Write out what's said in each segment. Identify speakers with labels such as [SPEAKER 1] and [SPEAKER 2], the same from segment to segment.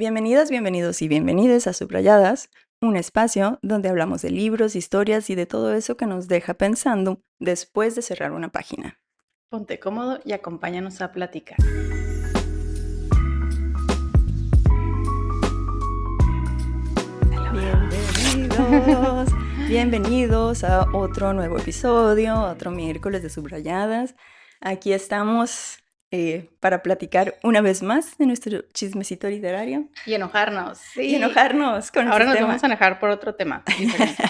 [SPEAKER 1] Bienvenidas, bienvenidos y bienvenides a Subrayadas, un espacio donde hablamos de libros, historias y de todo eso que nos deja pensando después de cerrar una página.
[SPEAKER 2] Ponte cómodo y acompáñanos a platicar.
[SPEAKER 1] Bienvenidos, bienvenidos a otro nuevo episodio, otro miércoles de Subrayadas. Aquí estamos para platicar una vez más de nuestro chismecito literario.
[SPEAKER 2] Y enojarnos, sí.
[SPEAKER 1] Y enojarnos con el
[SPEAKER 2] Ahora nos
[SPEAKER 1] sistema.
[SPEAKER 2] vamos a enojar por otro tema diferente.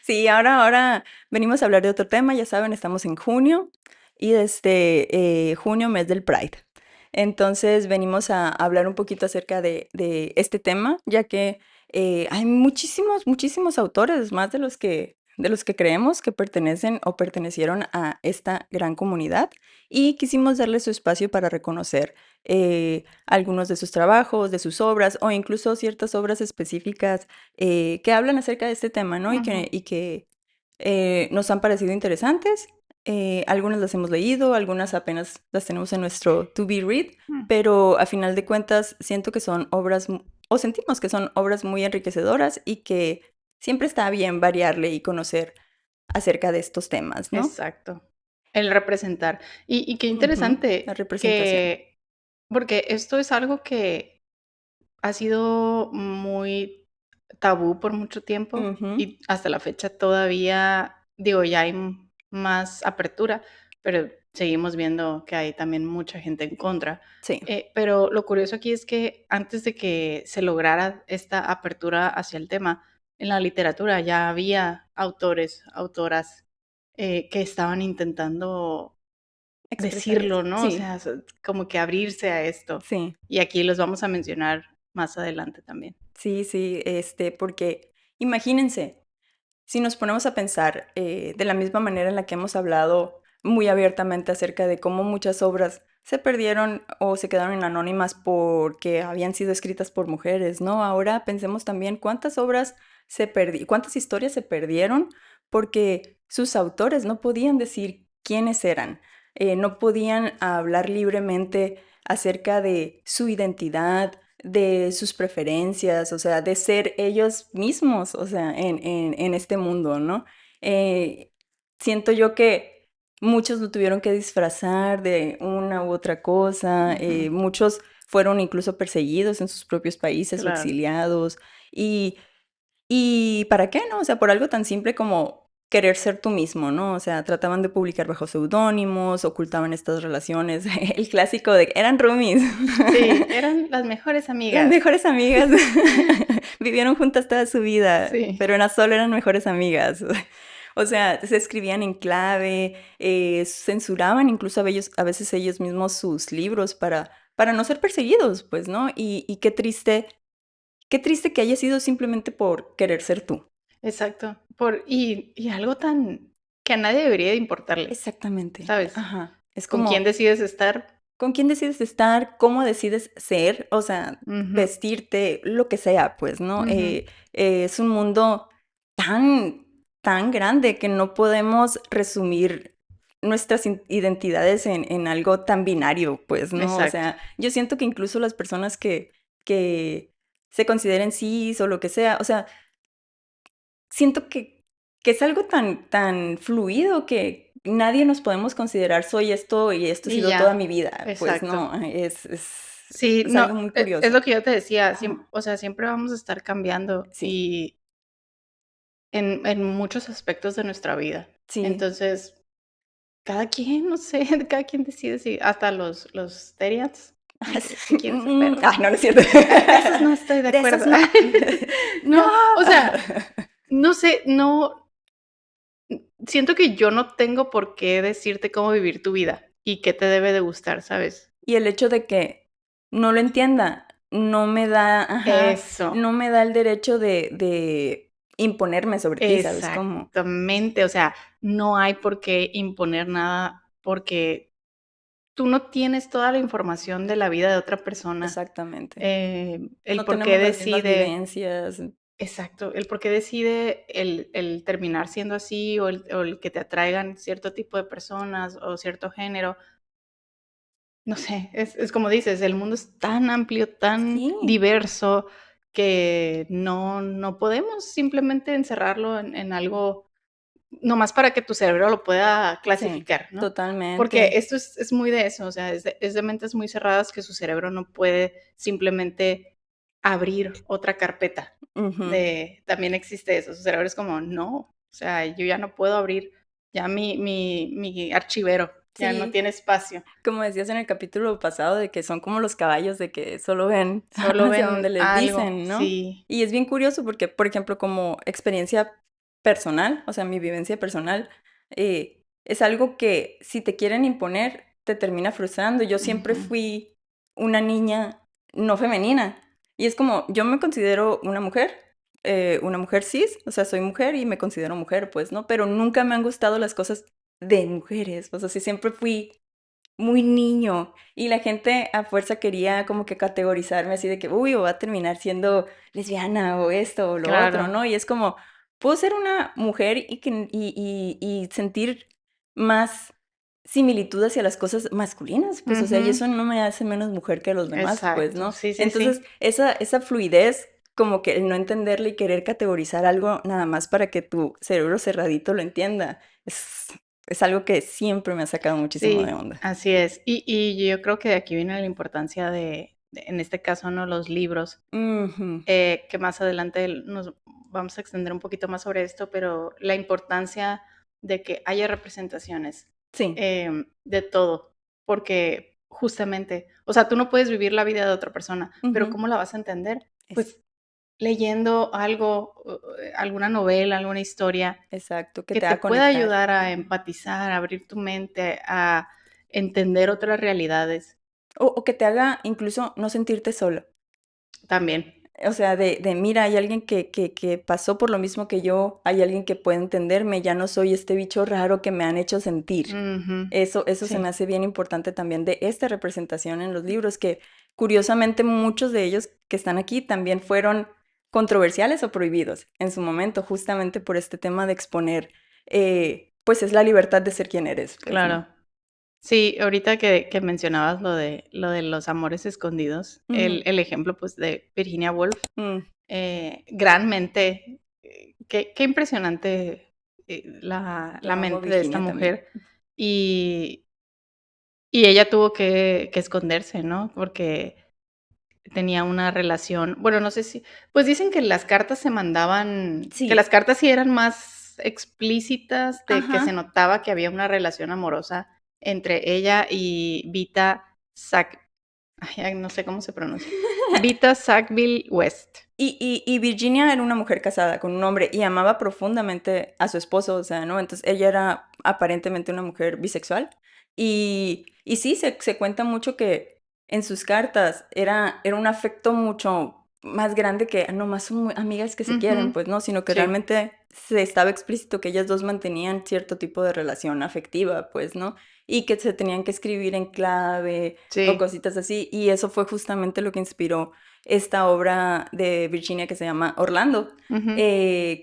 [SPEAKER 1] Sí, ahora venimos a hablar de otro tema, ya saben, estamos en junio y desde junio, mes del Pride. Entonces venimos a hablar un poquito acerca de este tema, ya que hay muchísimos autores, más de los que creemos que pertenecen o pertenecieron a esta gran comunidad y quisimos darle su espacio para reconocer algunos de sus trabajos, de sus obras o incluso ciertas obras específicas que hablan acerca de este tema, ¿no?
[SPEAKER 2] Ujú.
[SPEAKER 1] Y que nos han parecido interesantes. Algunas las hemos leído, algunas apenas las tenemos en nuestro to be read, pero a final de cuentas siento que son obras, o sentimos que son obras muy enriquecedoras y que siempre está bien variarle y conocer acerca de estos temas, ¿no?
[SPEAKER 2] Exacto. El representar. Y qué
[SPEAKER 1] Ujú,
[SPEAKER 2] interesante
[SPEAKER 1] la representación.
[SPEAKER 2] porque esto es algo que ha sido muy tabú por mucho tiempo
[SPEAKER 1] Ujú,
[SPEAKER 2] y hasta la fecha todavía, digo, ya hay más apertura, pero seguimos viendo que hay también mucha gente en contra.
[SPEAKER 1] sí.
[SPEAKER 2] Pero lo curioso aquí es que antes de que se lograra esta apertura hacia el tema, en la literatura ya había autores, autoras que estaban intentando
[SPEAKER 1] Expresar,
[SPEAKER 2] decirlo, ¿no? O
[SPEAKER 1] sí,
[SPEAKER 2] sea, como que abrirse a esto.
[SPEAKER 1] sí.
[SPEAKER 2] Y aquí los vamos a mencionar más adelante también.
[SPEAKER 1] Sí, sí, porque imagínense, si nos ponemos a pensar de la misma manera en la que hemos hablado muy abiertamente acerca de cómo muchas obras se perdieron o se quedaron en anónimas porque habían sido escritas por mujeres, ¿no? Ahora pensemos también cuántas obras cuántas historias se perdieron porque sus autores no podían decir quiénes eran, no podían hablar libremente acerca de su identidad, de sus preferencias, o sea, de ser ellos mismos, o sea, en este mundo, ¿no? Eh, Siento yo que muchos lo tuvieron que disfrazar de una u otra cosa,
[SPEAKER 2] Ujú,
[SPEAKER 1] muchos fueron incluso perseguidos en sus propios países o
[SPEAKER 2] claro.
[SPEAKER 1] exiliados, y, y ¿para qué, no? O sea, por algo tan simple como querer ser tú mismo, ¿no? O sea, trataban de publicar bajo seudónimos, ocultaban estas relaciones, el clásico de eran roomies.
[SPEAKER 2] Sí, eran las mejores
[SPEAKER 1] Las
[SPEAKER 2] amigas.
[SPEAKER 1] mejores amigas vivieron juntas toda su vida,
[SPEAKER 2] Sí,
[SPEAKER 1] pero solo eran mejores amigas. O sea, se escribían en clave, censuraban incluso a veces ellos mismos sus libros para no ser perseguidos, pues, ¿no? Y qué triste que haya sido simplemente por querer ser tú.
[SPEAKER 2] exacto. Y algo tan que a nadie debería de importarle,
[SPEAKER 1] Exactamente.
[SPEAKER 2] ¿sabes?
[SPEAKER 1] Ajá. Es
[SPEAKER 2] ¿Con quién
[SPEAKER 1] como,
[SPEAKER 2] decides estar?
[SPEAKER 1] ¿con quién decides estar? ¿Cómo decides ser? O sea,
[SPEAKER 2] Ujú,
[SPEAKER 1] vestirte, lo que sea, pues, ¿no?
[SPEAKER 2] ujú,
[SPEAKER 1] Es un mundo tan grande que no podemos resumir nuestras identidades en algo tan binario, pues, ¿no? O
[SPEAKER 2] exacto.
[SPEAKER 1] sea, yo siento que incluso las personas que se consideren cis o lo que sea, o sea, siento que es algo tan fluido que nadie nos podemos considerar soy esto y esto ha
[SPEAKER 2] Y
[SPEAKER 1] sido toda
[SPEAKER 2] ya,
[SPEAKER 1] mi vida, pues
[SPEAKER 2] exacto.
[SPEAKER 1] no,
[SPEAKER 2] Sí,
[SPEAKER 1] es
[SPEAKER 2] no,
[SPEAKER 1] algo muy
[SPEAKER 2] es
[SPEAKER 1] curioso.
[SPEAKER 2] lo que yo te decía,
[SPEAKER 1] Ajá,
[SPEAKER 2] o sea, siempre vamos a estar cambiando
[SPEAKER 1] sí,
[SPEAKER 2] y en muchos aspectos de nuestra vida.
[SPEAKER 1] sí.
[SPEAKER 2] Entonces, cada quien, no sé, cada quien decide si hasta los terians, que quieren ser perros.
[SPEAKER 1] No, no es cierto.
[SPEAKER 2] De esos no estoy de
[SPEAKER 1] De esos
[SPEAKER 2] acuerdo.
[SPEAKER 1] no. No.
[SPEAKER 2] No, o sea, no sé, no, siento que yo no tengo por qué decirte cómo vivir tu vida y qué te debe de gustar, ¿sabes?
[SPEAKER 1] Y el hecho de que no lo entienda, no me da, ajá,
[SPEAKER 2] Eso,
[SPEAKER 1] no me da el derecho de imponerme sobre ti, ¿sabes cómo?
[SPEAKER 2] exactamente, o sea, no hay por qué imponer nada porque tú no tienes toda la información de la vida de otra persona,
[SPEAKER 1] Exactamente.
[SPEAKER 2] el
[SPEAKER 1] No
[SPEAKER 2] por qué
[SPEAKER 1] tenemos las mismas
[SPEAKER 2] decide.
[SPEAKER 1] vivencias.
[SPEAKER 2] Exacto, el por qué decide el terminar siendo así o el que te atraigan cierto tipo de personas o cierto género, no sé, es como dices, el mundo es tan amplio, tan
[SPEAKER 1] Sí,
[SPEAKER 2] diverso, que no podemos simplemente encerrarlo en algo nomás para que tu cerebro lo pueda
[SPEAKER 1] sí,
[SPEAKER 2] clasificar, ¿no? Porque
[SPEAKER 1] totalmente.
[SPEAKER 2] esto es muy de eso, o sea, es de mentes muy cerradas que su cerebro no puede simplemente abrir otra carpeta
[SPEAKER 1] Ujú.
[SPEAKER 2] de también existe eso, su cerebro es como, no, o sea, yo ya no puedo abrir ya mi archivero, ya no
[SPEAKER 1] Sí,
[SPEAKER 2] tiene espacio,
[SPEAKER 1] como decías en el capítulo pasado, de que son como los caballos, de que solo ven
[SPEAKER 2] solo
[SPEAKER 1] hacia
[SPEAKER 2] ven
[SPEAKER 1] donde les
[SPEAKER 2] algo,
[SPEAKER 1] dicen, ¿no?
[SPEAKER 2] sí,
[SPEAKER 1] Y es bien curioso porque, por ejemplo, como experiencia personal, o sea, mi vivencia personal, es algo que si te quieren imponer, te termina frustrando. Yo siempre
[SPEAKER 2] ujú,
[SPEAKER 1] fui una niña no femenina. Y es como, yo me considero una mujer cis, o sea, soy mujer y me considero mujer, pues, ¿no? Pero nunca me han gustado las cosas de mujeres, o sea, sí siempre fui muy niño y la gente a fuerza quería como que categorizarme así de que, uy, o va a terminar siendo lesbiana o esto o lo otro,
[SPEAKER 2] claro,
[SPEAKER 1] ¿no? Y es como, puedo ser una mujer y sentir más similitud hacia las cosas masculinas, pues, o sea, y
[SPEAKER 2] ujú,
[SPEAKER 1] eso no me hace menos mujer que los demás, pues,
[SPEAKER 2] exacto,
[SPEAKER 1] ¿no?
[SPEAKER 2] sí, sí,
[SPEAKER 1] Entonces,
[SPEAKER 2] sí.
[SPEAKER 1] esa fluidez, como que el no entenderle y querer categorizar algo nada más para que tu cerebro cerradito lo entienda, es algo que siempre me ha sacado muchísimo de
[SPEAKER 2] Sí,
[SPEAKER 1] onda.
[SPEAKER 2] así es. Y yo creo que de aquí viene la importancia en este caso, ¿no? Los libros,
[SPEAKER 1] Ujú.
[SPEAKER 2] que más adelante nos vamos a extender un poquito más sobre esto, pero la importancia de que haya representaciones
[SPEAKER 1] Sí,
[SPEAKER 2] de todo, porque justamente, o sea, tú no puedes vivir la vida de otra persona, pero
[SPEAKER 1] ujú,
[SPEAKER 2] ¿cómo la vas a entender?
[SPEAKER 1] es
[SPEAKER 2] Pues leyendo algo, alguna novela, alguna historia
[SPEAKER 1] exacto, que
[SPEAKER 2] que
[SPEAKER 1] te
[SPEAKER 2] te
[SPEAKER 1] haga
[SPEAKER 2] pueda
[SPEAKER 1] conectar.
[SPEAKER 2] ayudar a
[SPEAKER 1] Ujú.
[SPEAKER 2] empatizar, a abrir tu mente, a entender otras realidades
[SPEAKER 1] O que te haga incluso no sentirte solo.
[SPEAKER 2] también.
[SPEAKER 1] O sea, de mira, hay alguien que pasó por lo mismo que yo, hay alguien que puede entenderme, ya no soy este bicho raro que me han hecho sentir.
[SPEAKER 2] Ujú.
[SPEAKER 1] Eso se me
[SPEAKER 2] Sí,
[SPEAKER 1] hace bien importante también de esta representación en los libros, que curiosamente muchos de ellos que están aquí también fueron controversiales o prohibidos en su momento, justamente por este tema de exponer, pues es la libertad de ser quien eres, pues, ¿no?
[SPEAKER 2] claro. Sí, ahorita que mencionabas lo de los amores escondidos,
[SPEAKER 1] Ujú.
[SPEAKER 2] el ejemplo, pues, de Virginia Woolf,
[SPEAKER 1] Mm,
[SPEAKER 2] gran mente, qué impresionante, la
[SPEAKER 1] yo amo a
[SPEAKER 2] mente de esta
[SPEAKER 1] Virginia también.
[SPEAKER 2] mujer. Y y ella tuvo que esconderse, ¿no? Porque tenía una relación, bueno, no sé si, pues dicen que las cartas se mandaban, que las
[SPEAKER 1] Sí,
[SPEAKER 2] cartas sí eran más explícitas, de que se
[SPEAKER 1] ajá.
[SPEAKER 2] notaba que había una relación amorosa entre ella y Vita Sack, ay, no sé cómo se pronuncia, Vita Sackville West.
[SPEAKER 1] Y Virginia era una mujer casada con un hombre y amaba profundamente a su esposo, o sea, ¿no? Entonces ella era aparentemente una mujer bisexual. Y sí, se cuenta mucho que en sus cartas era un afecto mucho más grande que nomás son amigas que se quieren,
[SPEAKER 2] Ujú,
[SPEAKER 1] pues no, sino que
[SPEAKER 2] sí,
[SPEAKER 1] realmente se estaba explícito que ellas dos mantenían cierto tipo de relación afectiva, pues, ¿no? Y que se tenían que escribir en clave o
[SPEAKER 2] sí,
[SPEAKER 1] cositas así. Y eso fue justamente lo que inspiró esta obra de Virginia que se llama Orlando,
[SPEAKER 2] ujú,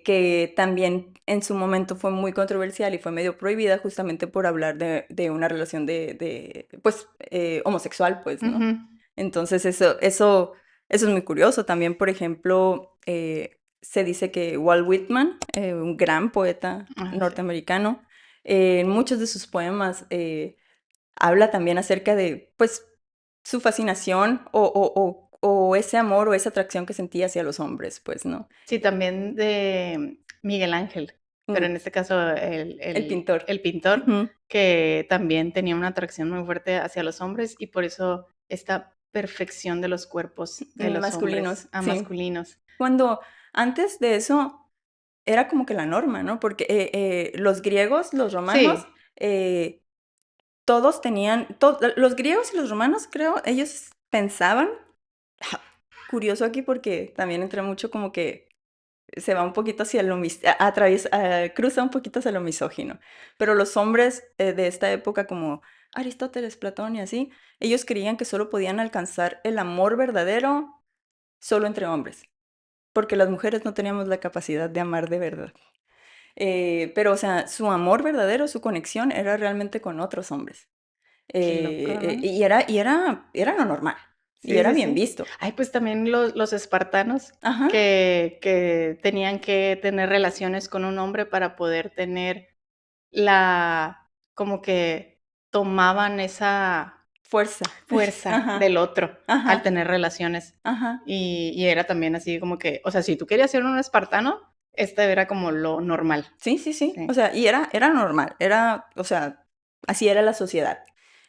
[SPEAKER 1] que también en su momento fue muy controversial y fue medio prohibida justamente por hablar de una relación pues, homosexual, pues, ¿no?
[SPEAKER 2] ujú,
[SPEAKER 1] Entonces eso es muy curioso. También, por ejemplo, se dice que Walt Whitman, un gran poeta
[SPEAKER 2] ah, sí,
[SPEAKER 1] norteamericano, en muchos de sus poemas habla también acerca de, pues, su fascinación o ese amor o esa atracción que sentía hacia los hombres, pues, ¿no?
[SPEAKER 2] sí, también de Miguel Ángel, pero
[SPEAKER 1] Mm,
[SPEAKER 2] en este caso
[SPEAKER 1] el pintor.
[SPEAKER 2] el pintor,
[SPEAKER 1] Ujú,
[SPEAKER 2] que también tenía una atracción muy fuerte hacia los hombres y por eso esta perfección de los cuerpos de los hombres
[SPEAKER 1] masculinos,
[SPEAKER 2] a
[SPEAKER 1] sí.
[SPEAKER 2] masculinos.
[SPEAKER 1] Cuando antes de eso era como que la norma, ¿no? Porque los griegos, los romanos,
[SPEAKER 2] Sí,
[SPEAKER 1] eh, todos tenían, los griegos y los romanos, creo, ellos pensaban, curioso aquí porque también entra mucho como que se va un poquito hacia lo cruza un poquito hacia lo misógino. Pero los hombres de esta época, como Aristóteles, Platón y así, ellos creían que solo podían alcanzar el amor verdadero solo entre hombres, porque las mujeres no teníamos la capacidad de amar de verdad. Pero, o sea, su amor verdadero, su conexión era realmente con otros hombres.
[SPEAKER 2] Qué loco, ¿no?
[SPEAKER 1] Era lo normal, y
[SPEAKER 2] Sí,
[SPEAKER 1] era
[SPEAKER 2] sí,
[SPEAKER 1] bien
[SPEAKER 2] sí.
[SPEAKER 1] visto.
[SPEAKER 2] Ay, pues también los espartanos
[SPEAKER 1] Ajá,
[SPEAKER 2] que tenían que tener relaciones con un hombre para poder tener la como que tomaban esa
[SPEAKER 1] fuerza.
[SPEAKER 2] fuerza
[SPEAKER 1] Ajá,
[SPEAKER 2] del otro al
[SPEAKER 1] ajá,
[SPEAKER 2] tener relaciones.
[SPEAKER 1] ajá.
[SPEAKER 2] Y era también así como que, o sea, si tú querías ser un espartano, este era como lo normal.
[SPEAKER 1] Sí, sí, sí. O
[SPEAKER 2] Sí.
[SPEAKER 1] sea, y era normal, o sea, así era la sociedad.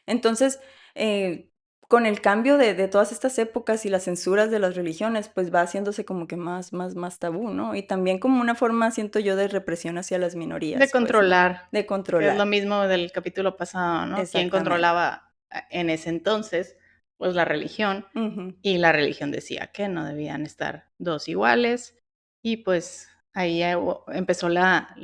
[SPEAKER 1] Entonces, eh, con el cambio de todas estas épocas y las censuras de las religiones, pues va haciéndose como que más tabú, ¿no? Y también como una forma, siento yo, de represión hacia las
[SPEAKER 2] De
[SPEAKER 1] minorías, pues, ¿no?
[SPEAKER 2] controlar,
[SPEAKER 1] De
[SPEAKER 2] que es lo
[SPEAKER 1] controlar.
[SPEAKER 2] mismo del capítulo pasado, ¿no? ¿Quién
[SPEAKER 1] Exactamente.
[SPEAKER 2] controlaba en ese entonces? Pues la religión,
[SPEAKER 1] Ujú,
[SPEAKER 2] y la religión decía que no debían estar dos iguales, y pues ahí empezó la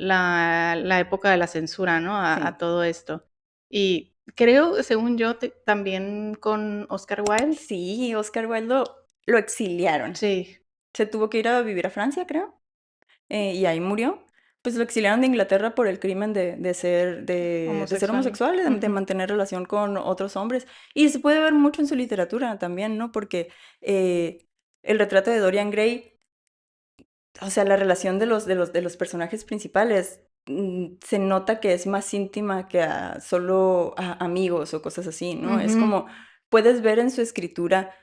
[SPEAKER 2] época de la censura, ¿no? A
[SPEAKER 1] sí.
[SPEAKER 2] todo esto. Y creo, según yo, también con Oscar Wilde.
[SPEAKER 1] Sí, Oscar Wilde lo exiliaron.
[SPEAKER 2] Sí,
[SPEAKER 1] Se tuvo que ir a vivir a Francia, creo. Y ahí murió. Pues lo exiliaron de Inglaterra por el crimen de ser
[SPEAKER 2] homosexual.
[SPEAKER 1] homosexual, de
[SPEAKER 2] Ujú,
[SPEAKER 1] mantener relación con otros hombres. Y se puede ver mucho en su literatura también, ¿no? Porque el retrato de Dorian Gray, o sea, la relación de los personajes principales, se nota que es más íntima que a solo a amigos o cosas así, ¿no? Es
[SPEAKER 2] ujú.
[SPEAKER 1] como, puedes ver en su escritura,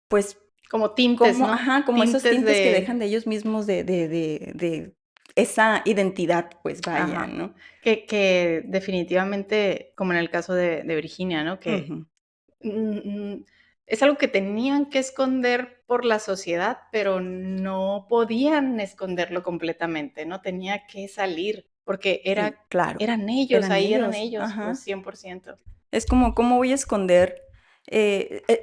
[SPEAKER 1] pues
[SPEAKER 2] Como tintes,
[SPEAKER 1] como,
[SPEAKER 2] ¿no?
[SPEAKER 1] ajá, como esos
[SPEAKER 2] Tintes
[SPEAKER 1] tintes que dejan
[SPEAKER 2] de
[SPEAKER 1] de ellos mismos de esa identidad, pues vaya,
[SPEAKER 2] ajá.
[SPEAKER 1] ¿no?
[SPEAKER 2] Que definitivamente, como en el caso de Virginia, ¿no? Que,
[SPEAKER 1] Ujú.
[SPEAKER 2] es algo que tenían que esconder por la sociedad, pero no podían esconderlo completamente, ¿no? Tenía que salir, porque
[SPEAKER 1] Sí, claro, eran
[SPEAKER 2] eran
[SPEAKER 1] ellos,
[SPEAKER 2] ellos, pues
[SPEAKER 1] ajá.
[SPEAKER 2] 100%.
[SPEAKER 1] Es como, ¿cómo voy a esconder?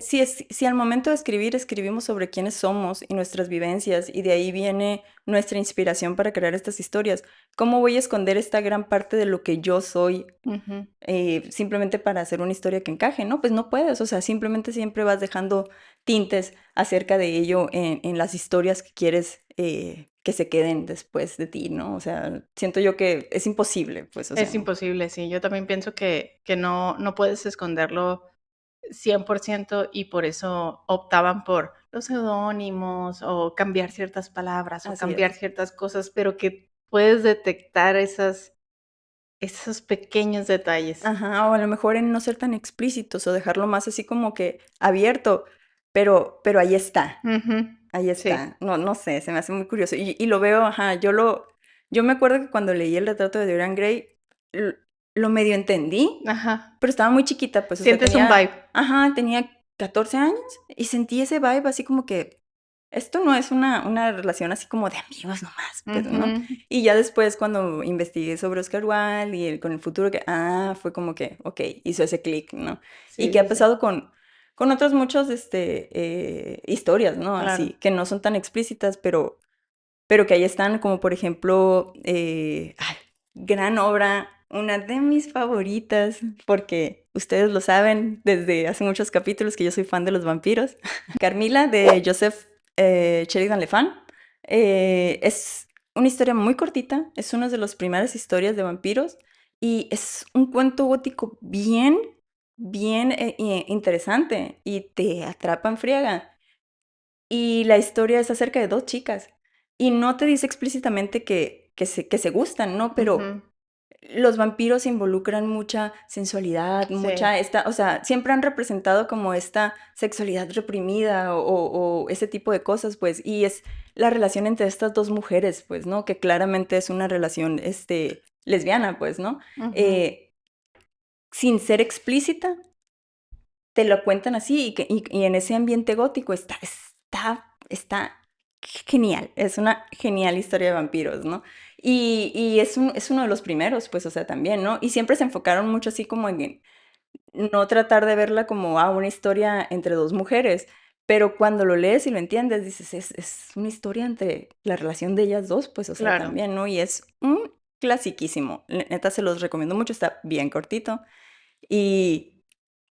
[SPEAKER 1] Si al momento de escribir escribimos sobre quiénes somos y nuestras vivencias y de ahí viene nuestra inspiración para crear estas historias, ¿cómo voy a esconder esta gran parte de lo que yo soy
[SPEAKER 2] Ujú.
[SPEAKER 1] simplemente para hacer una historia que encaje? No, pues no puedes, o sea, simplemente siempre vas dejando tintes acerca de ello en las historias que quieres que se queden después de ti, ¿no? O sea, siento yo que es imposible, pues, o
[SPEAKER 2] Es
[SPEAKER 1] sea,
[SPEAKER 2] imposible, sí. Yo también pienso que no puedes esconderlo 100% y por eso optaban por los seudónimos o cambiar ciertas palabras o
[SPEAKER 1] así
[SPEAKER 2] cambiar
[SPEAKER 1] es.
[SPEAKER 2] ciertas cosas, pero que puedes detectar esos pequeños detalles.
[SPEAKER 1] Ajá, o a lo mejor en no ser tan explícitos o dejarlo más así como que abierto, pero
[SPEAKER 2] Ujú.
[SPEAKER 1] ahí
[SPEAKER 2] Sí,
[SPEAKER 1] está. No, no sé, se me hace muy curioso. Y lo veo, ajá, yo me acuerdo que cuando leí el retrato de Dorian Gray, l- lo medio entendí,
[SPEAKER 2] ajá.
[SPEAKER 1] pero estaba muy chiquita, pues, o sea,
[SPEAKER 2] Sientes un vibe.
[SPEAKER 1] tenía 14 años y sentí ese vibe así como que esto no es una relación así como de amigos nomás, pues, ¿no?
[SPEAKER 2] Ujú.
[SPEAKER 1] Y ya después cuando investigué sobre Oscar Wilde y con el futuro que, fue como que, ok, hizo ese clic, ¿no? Y
[SPEAKER 2] Sí,
[SPEAKER 1] que ha
[SPEAKER 2] sí, sí,
[SPEAKER 1] pasado con otras muchas historias, ¿no?
[SPEAKER 2] claro.
[SPEAKER 1] Así, que no son tan explícitas, pero que ahí están, como por ejemplo, gran obra, una de mis favoritas, porque ustedes lo saben desde hace muchos capítulos que yo soy fan de los vampiros. Carmila de Joseph Sheridan Le Fanu. Es una historia muy cortita, es una de las primeras historias de vampiros y es un cuento gótico bien interesante y te atrapa en friega. Y la historia es acerca de dos chicas. Y no te dice explícitamente que se gustan, ¿no? Pero
[SPEAKER 2] Ujú.
[SPEAKER 1] los vampiros involucran mucha sensualidad,
[SPEAKER 2] Sí,
[SPEAKER 1] o sea, siempre han representado como esta sexualidad reprimida o ese tipo de cosas, pues. Y es la relación entre estas dos mujeres, pues, ¿no? Que claramente es una relación, lesbiana, pues, ¿no?
[SPEAKER 2] ujú.
[SPEAKER 1] Eh, Sin ser explícita, te lo cuentan así y en ese ambiente gótico está genial, es una genial historia de vampiros, ¿no? Y es uno de los primeros, pues, o sea, también, ¿no? Y siempre se enfocaron mucho así como en no tratar de verla como una historia entre dos mujeres, pero cuando lo lees y lo entiendes, dices, es una historia entre la relación de ellas dos, pues, o sea,
[SPEAKER 2] Claro.
[SPEAKER 1] también, ¿no? Y es un clasiquísimo, neta se los recomiendo mucho, está bien cortito y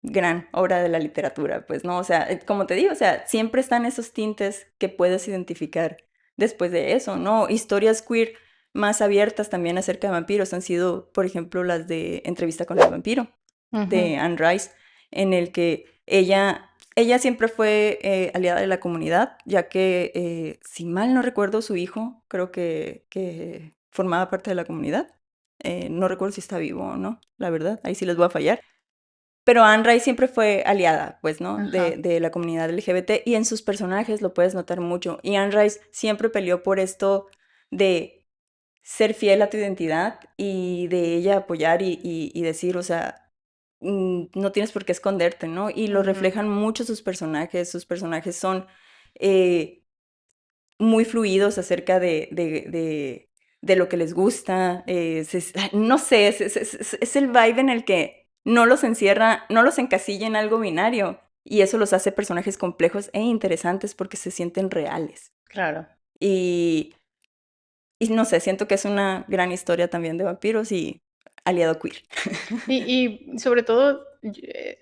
[SPEAKER 1] gran obra de la literatura, pues, ¿no? O sea, como te digo, o sea, siempre están esos tintes que puedes identificar después de eso, ¿no? Historias queer más abiertas también acerca de vampiros han sido, por ejemplo, las de Entrevista con el vampiro.
[SPEAKER 2] Ujú.
[SPEAKER 1] de Anne Rice, en el que ella siempre fue aliada de la comunidad, ya que, si mal no recuerdo, su hijo creo que formaba parte de la comunidad. No recuerdo si está vivo o no, la verdad, ahí sí les voy a fallar. Pero Anne Rice siempre fue aliada, pues, ¿no?
[SPEAKER 2] Ajá.
[SPEAKER 1] De la comunidad LGBT y en sus personajes lo puedes notar mucho. Y Anne Rice siempre peleó por esto de ser fiel a tu identidad y de ella apoyar y decir, o sea, no tienes por qué esconderte, ¿no? Y lo
[SPEAKER 2] Ujú.
[SPEAKER 1] reflejan mucho sus personajes son eh, muy fluidos acerca de lo que les gusta, no sé, es el vibe en el que no los encierra, no los encasilla en algo binario y eso los hace personajes complejos e interesantes porque se sienten reales.
[SPEAKER 2] Claro.
[SPEAKER 1] Y y no sé, siento que es una gran historia también de vampiros y aliado queer.
[SPEAKER 2] Y sobre todo,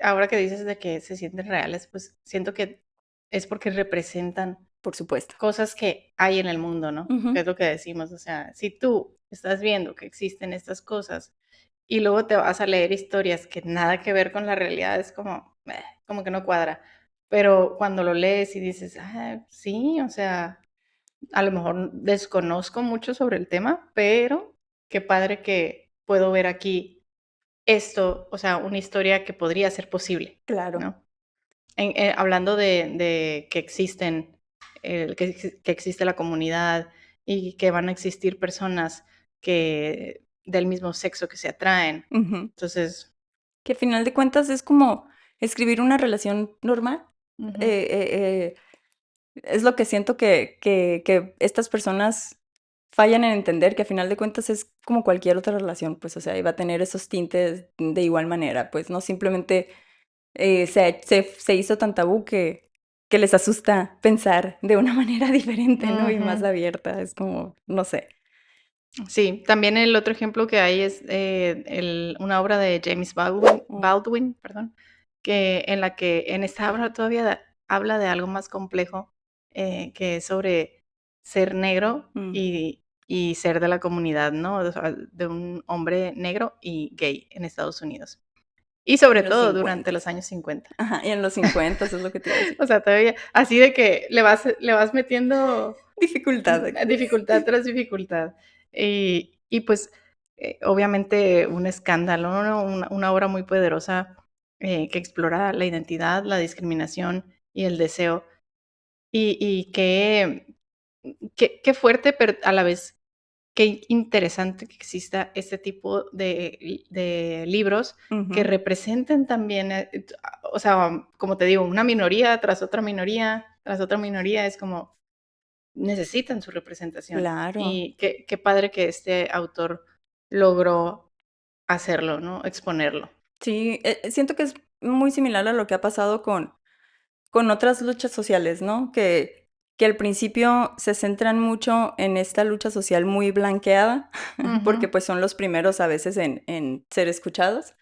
[SPEAKER 2] ahora que dices de que se sienten reales, pues siento que es porque representan
[SPEAKER 1] Por supuesto.
[SPEAKER 2] cosas que hay en el mundo, ¿no? Que
[SPEAKER 1] Ujú.
[SPEAKER 2] es lo que decimos, o sea, si tú estás viendo que existen estas cosas y luego te vas a leer historias que nada que ver con la realidad, es como, como que no cuadra. Pero cuando lo lees y dices, ah, sí, o sea, a lo mejor desconozco mucho sobre el tema, pero qué padre que puedo ver aquí esto, o sea, una historia que podría ser posible,
[SPEAKER 1] Claro.
[SPEAKER 2] ¿no? Hablando de que existen, que existe la comunidad y que van a existir personas que del mismo sexo que se atraen.
[SPEAKER 1] Ujú.
[SPEAKER 2] Entonces,
[SPEAKER 1] Que a final de cuentas es como escribir una relación normal.
[SPEAKER 2] ujú,
[SPEAKER 1] Eh, eh, es lo que siento que estas personas fallan en entender, que a final de cuentas es como cualquier otra relación, pues, o sea, y va a tener esos tintes de igual manera, pues, no simplemente se hizo tan tabú que les asusta pensar de una manera diferente, ¿no? Y más
[SPEAKER 2] ujú.
[SPEAKER 1] abierta, es como, no sé.
[SPEAKER 2] Sí, también el otro ejemplo que hay es una obra de James Baldwin,
[SPEAKER 1] Mm,
[SPEAKER 2] Baldwin, perdón, que en la que en esta obra todavía habla de algo más complejo, que es sobre ser negro
[SPEAKER 1] mm,
[SPEAKER 2] y ser de la comunidad, ¿no? O sea, de un hombre negro y gay en Estados Unidos. Y sobre
[SPEAKER 1] en los
[SPEAKER 2] todo durante los
[SPEAKER 1] 50.
[SPEAKER 2] años 50.
[SPEAKER 1] Ajá, y en los 50 es lo que te iba a decir.
[SPEAKER 2] O sea, todavía así de que le vas metiendo
[SPEAKER 1] Dificultad aquí.
[SPEAKER 2] dificultad tras dificultad. Y pues, obviamente un escándalo, ¿no? Una obra muy poderosa, que explora la identidad, la discriminación y el deseo. Y qué fuerte, pero a la vez qué interesante que exista este tipo de libros que
[SPEAKER 1] Ujú,
[SPEAKER 2] representen también, o sea, como te digo, una minoría tras otra minoría, es como necesitan su representación.
[SPEAKER 1] claro.
[SPEAKER 2] Y qué padre que este autor logró hacerlo, ¿no? Exponerlo.
[SPEAKER 1] Sí, siento que es muy similar a lo que ha pasado con otras luchas sociales, ¿no? Que al principio se centran mucho en esta lucha social muy blanqueada, porque
[SPEAKER 2] Ujú,
[SPEAKER 1] pues son los primeros a veces en ser escuchados,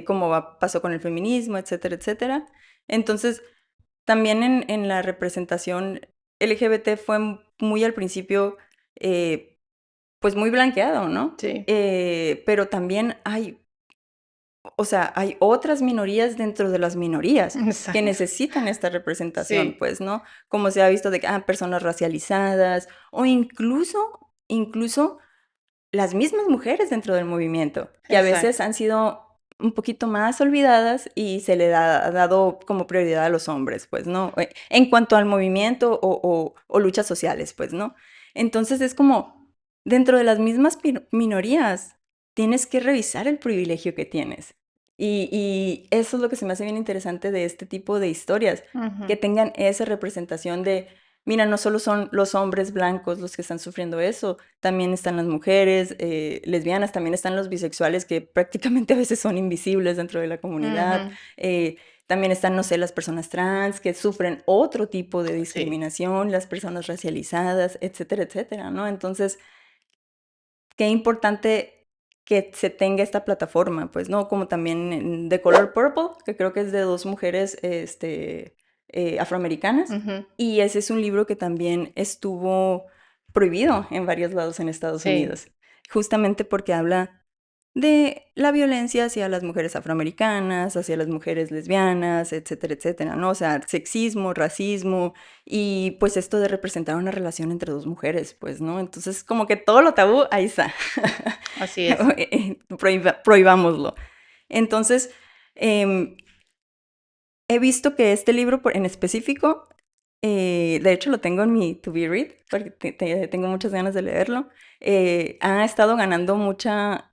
[SPEAKER 1] como pasó con el feminismo, etcétera, etcétera. Entonces, también en la representación LGBT fue muy al principio, pues muy blanqueado, ¿no?
[SPEAKER 2] sí,
[SPEAKER 1] Pero también hay, o sea, hay otras minorías dentro de las minorías que
[SPEAKER 2] exacto.
[SPEAKER 1] necesitan esta representación,
[SPEAKER 2] Sí,
[SPEAKER 1] pues, ¿no? Como se ha visto de que, personas racializadas o incluso las mismas mujeres dentro del movimiento, que a veces
[SPEAKER 2] exacto.
[SPEAKER 1] han sido un poquito más olvidadas y se le ha dado como prioridad a los hombres, pues, ¿no? En cuanto al movimiento o luchas sociales, pues, ¿no? Entonces es como, dentro de las mismas minorías, tienes que revisar el privilegio que tienes. Y eso es lo que se me hace bien interesante de este tipo de historias, que
[SPEAKER 2] Ujú,
[SPEAKER 1] tengan esa representación de, mira, no solo son los hombres blancos los que están sufriendo eso, también están las mujeres lesbianas, también están los bisexuales que prácticamente a veces son invisibles dentro de la comunidad,
[SPEAKER 2] ujú,
[SPEAKER 1] también están, no sé, las personas trans que sufren otro tipo de
[SPEAKER 2] sí,
[SPEAKER 1] discriminación, las personas racializadas, etcétera, etcétera, ¿no? Entonces, qué importante que se tenga esta plataforma, pues, ¿no? Como también en The Color Purple, que creo que es de dos mujeres afroamericanas,
[SPEAKER 2] ujú,
[SPEAKER 1] y ese es un libro que también estuvo prohibido en varios lados en Estados
[SPEAKER 2] sí,
[SPEAKER 1] Unidos, justamente porque habla de la violencia hacia las mujeres afroamericanas, hacia las mujeres lesbianas, etcétera, etcétera, ¿no? O sea, sexismo, racismo y pues esto de representar una relación entre dos mujeres, pues, ¿no? Entonces, como que todo lo tabú, ahí está.
[SPEAKER 2] Así es.
[SPEAKER 1] Prohibámoslo. Entonces, em, he visto que este libro en específico, de hecho lo tengo en mi to be read, porque tengo muchas ganas de leerlo, ha estado ganando mucha,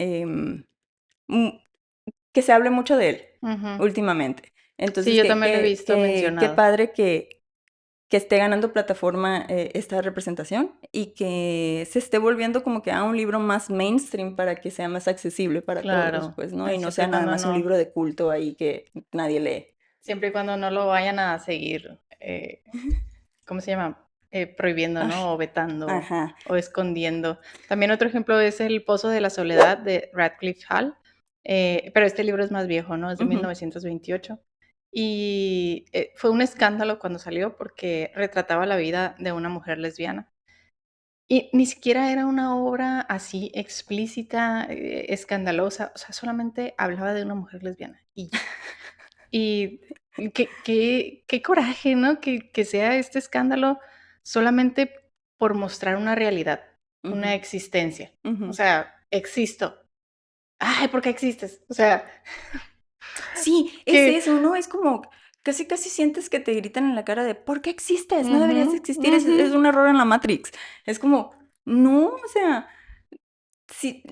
[SPEAKER 1] que se hable mucho de él
[SPEAKER 2] Ujú.
[SPEAKER 1] últimamente.
[SPEAKER 2] Sí,
[SPEAKER 1] Entonces,
[SPEAKER 2] yo también lo he visto
[SPEAKER 1] qué
[SPEAKER 2] mencionado.
[SPEAKER 1] padre que esté ganando plataforma esta representación y que se esté volviendo como que a un libro más mainstream para que sea más accesible para todos,
[SPEAKER 2] Claro,
[SPEAKER 1] pues, ¿no? Y no
[SPEAKER 2] siempre
[SPEAKER 1] sea
[SPEAKER 2] y
[SPEAKER 1] nada
[SPEAKER 2] cuando
[SPEAKER 1] más un
[SPEAKER 2] no,
[SPEAKER 1] libro de culto ahí que nadie lee.
[SPEAKER 2] siempre y cuando no lo vayan a seguir, ¿cómo se llama? Prohibiendo,
[SPEAKER 1] Ay,
[SPEAKER 2] ¿no? O vetando
[SPEAKER 1] ajá.
[SPEAKER 2] o escondiendo. También otro ejemplo es El Pozo de la Soledad de Radcliffe Hall, pero este libro es más viejo, ¿no? Es de
[SPEAKER 1] Ujú.
[SPEAKER 2] 1928. Y fue un escándalo cuando salió porque retrataba la vida de una mujer lesbiana. Y ni siquiera era una obra así explícita, escandalosa, o sea, solamente hablaba de una mujer lesbiana y ya. Y qué coraje, ¿no? Que sea este escándalo solamente por mostrar una realidad, una
[SPEAKER 1] Ujú,
[SPEAKER 2] existencia. O
[SPEAKER 1] ujú.
[SPEAKER 2] sea, existo. Ay, ¿por qué existes? O sea,
[SPEAKER 1] Sí, es
[SPEAKER 2] que
[SPEAKER 1] eso, ¿no? Es como casi casi sientes que te gritan en la cara de ¿por qué existes? No
[SPEAKER 2] ujú,
[SPEAKER 1] deberías de existir,
[SPEAKER 2] ujú,
[SPEAKER 1] es un error en la Matrix. Es como, no, o sea, sí,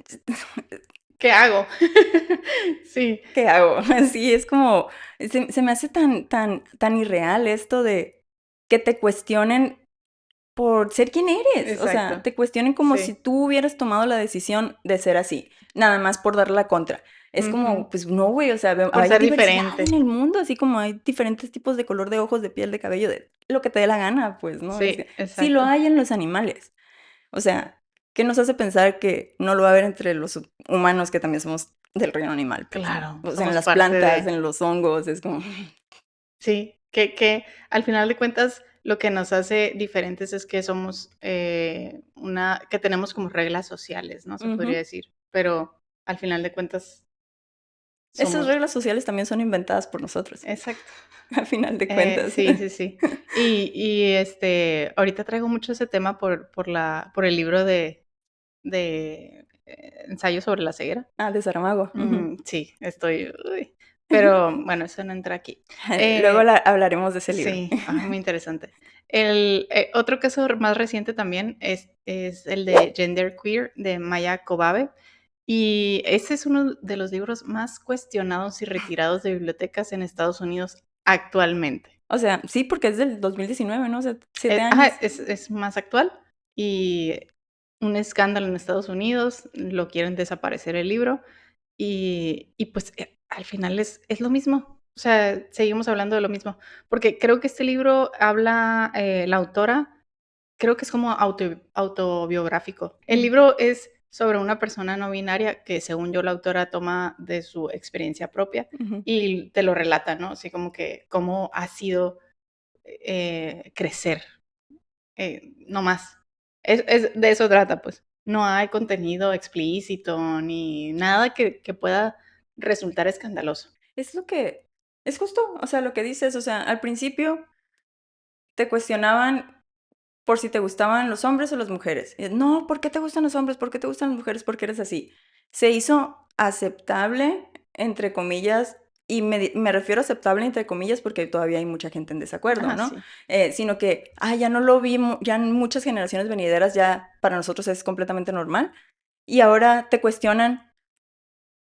[SPEAKER 2] ¿qué hago? Sí,
[SPEAKER 1] ¿qué hago? Así es como, se me hace tan irreal esto de que te cuestionen por ser quien eres. O sea,
[SPEAKER 2] exacto.
[SPEAKER 1] te cuestionen como si
[SPEAKER 2] Sí.
[SPEAKER 1] tú hubieras tomado la decisión de ser así, nada más por dar la contra. Es
[SPEAKER 2] Ujú.
[SPEAKER 1] como, pues no, güey, o sea,
[SPEAKER 2] Por
[SPEAKER 1] hay
[SPEAKER 2] ser
[SPEAKER 1] diversidad
[SPEAKER 2] diferente.
[SPEAKER 1] en el mundo, así como hay diferentes tipos de color de ojos, de piel, de cabello, de lo que te dé la gana, pues, ¿no? Es que
[SPEAKER 2] Sí,
[SPEAKER 1] sí lo
[SPEAKER 2] exacto.
[SPEAKER 1] hay en los animales. O sea, ¿qué nos hace pensar que no lo va a haber entre los humanos que también somos del reino animal, pues, ¿no?
[SPEAKER 2] Claro,
[SPEAKER 1] O sea, en
[SPEAKER 2] somos
[SPEAKER 1] las
[SPEAKER 2] parte
[SPEAKER 1] plantas,
[SPEAKER 2] de.
[SPEAKER 1] en los hongos, es como...
[SPEAKER 2] Sí, que al final de cuentas lo que nos hace diferentes es que somos, que tenemos como reglas sociales, ¿no? Se podría
[SPEAKER 1] Ujú.
[SPEAKER 2] decir, pero al final de cuentas
[SPEAKER 1] Esas
[SPEAKER 2] somos
[SPEAKER 1] reglas sociales también son inventadas por nosotros,
[SPEAKER 2] exacto.
[SPEAKER 1] a final de cuentas.
[SPEAKER 2] Sí, sí, sí. Ahorita traigo mucho ese tema por el libro de ensayo sobre la ceguera.
[SPEAKER 1] Ah, de Saramago. Ujú.
[SPEAKER 2] Sí, uy, pero bueno, eso no entra aquí.
[SPEAKER 1] Luego
[SPEAKER 2] Eh,
[SPEAKER 1] hablaremos de ese libro.
[SPEAKER 2] Sí, muy interesante. El otro caso más reciente también es el de Gender Queer de Maya Kobabe. Y ese es uno de los libros más cuestionados y retirados de bibliotecas en Estados Unidos actualmente.
[SPEAKER 1] O sea, sí, porque es del 2019, ¿no? O sea, 7 años.
[SPEAKER 2] Es más actual y un escándalo en Estados Unidos, lo quieren desaparecer el libro y pues, al final es lo mismo. O sea, seguimos hablando de lo mismo, porque creo que este libro habla, la autora, creo que es como autobiográfico. El
[SPEAKER 1] Mm,
[SPEAKER 2] libro es sobre una persona no binaria que, según yo, la autora toma de su experiencia propia
[SPEAKER 1] ujú.
[SPEAKER 2] y te lo relata, ¿no? Así como que cómo ha sido, crecer, no más. De eso trata, pues. No hay contenido explícito ni nada que pueda resultar escandaloso.
[SPEAKER 1] Es lo que, es justo, o sea, lo que dices, o sea, al principio te cuestionaban por si te gustaban los hombres o las mujeres. No, ¿por qué te gustan los hombres? ¿Por qué te gustan las mujeres? Porque eres así. Se hizo aceptable, entre comillas, y me refiero a aceptable, entre comillas, porque todavía hay mucha gente en desacuerdo,
[SPEAKER 2] Ajá,
[SPEAKER 1] ¿no?
[SPEAKER 2] sí.
[SPEAKER 1] Sino que, ya no lo vimos, ya en muchas generaciones venideras ya para nosotros es completamente normal. Y ahora te cuestionan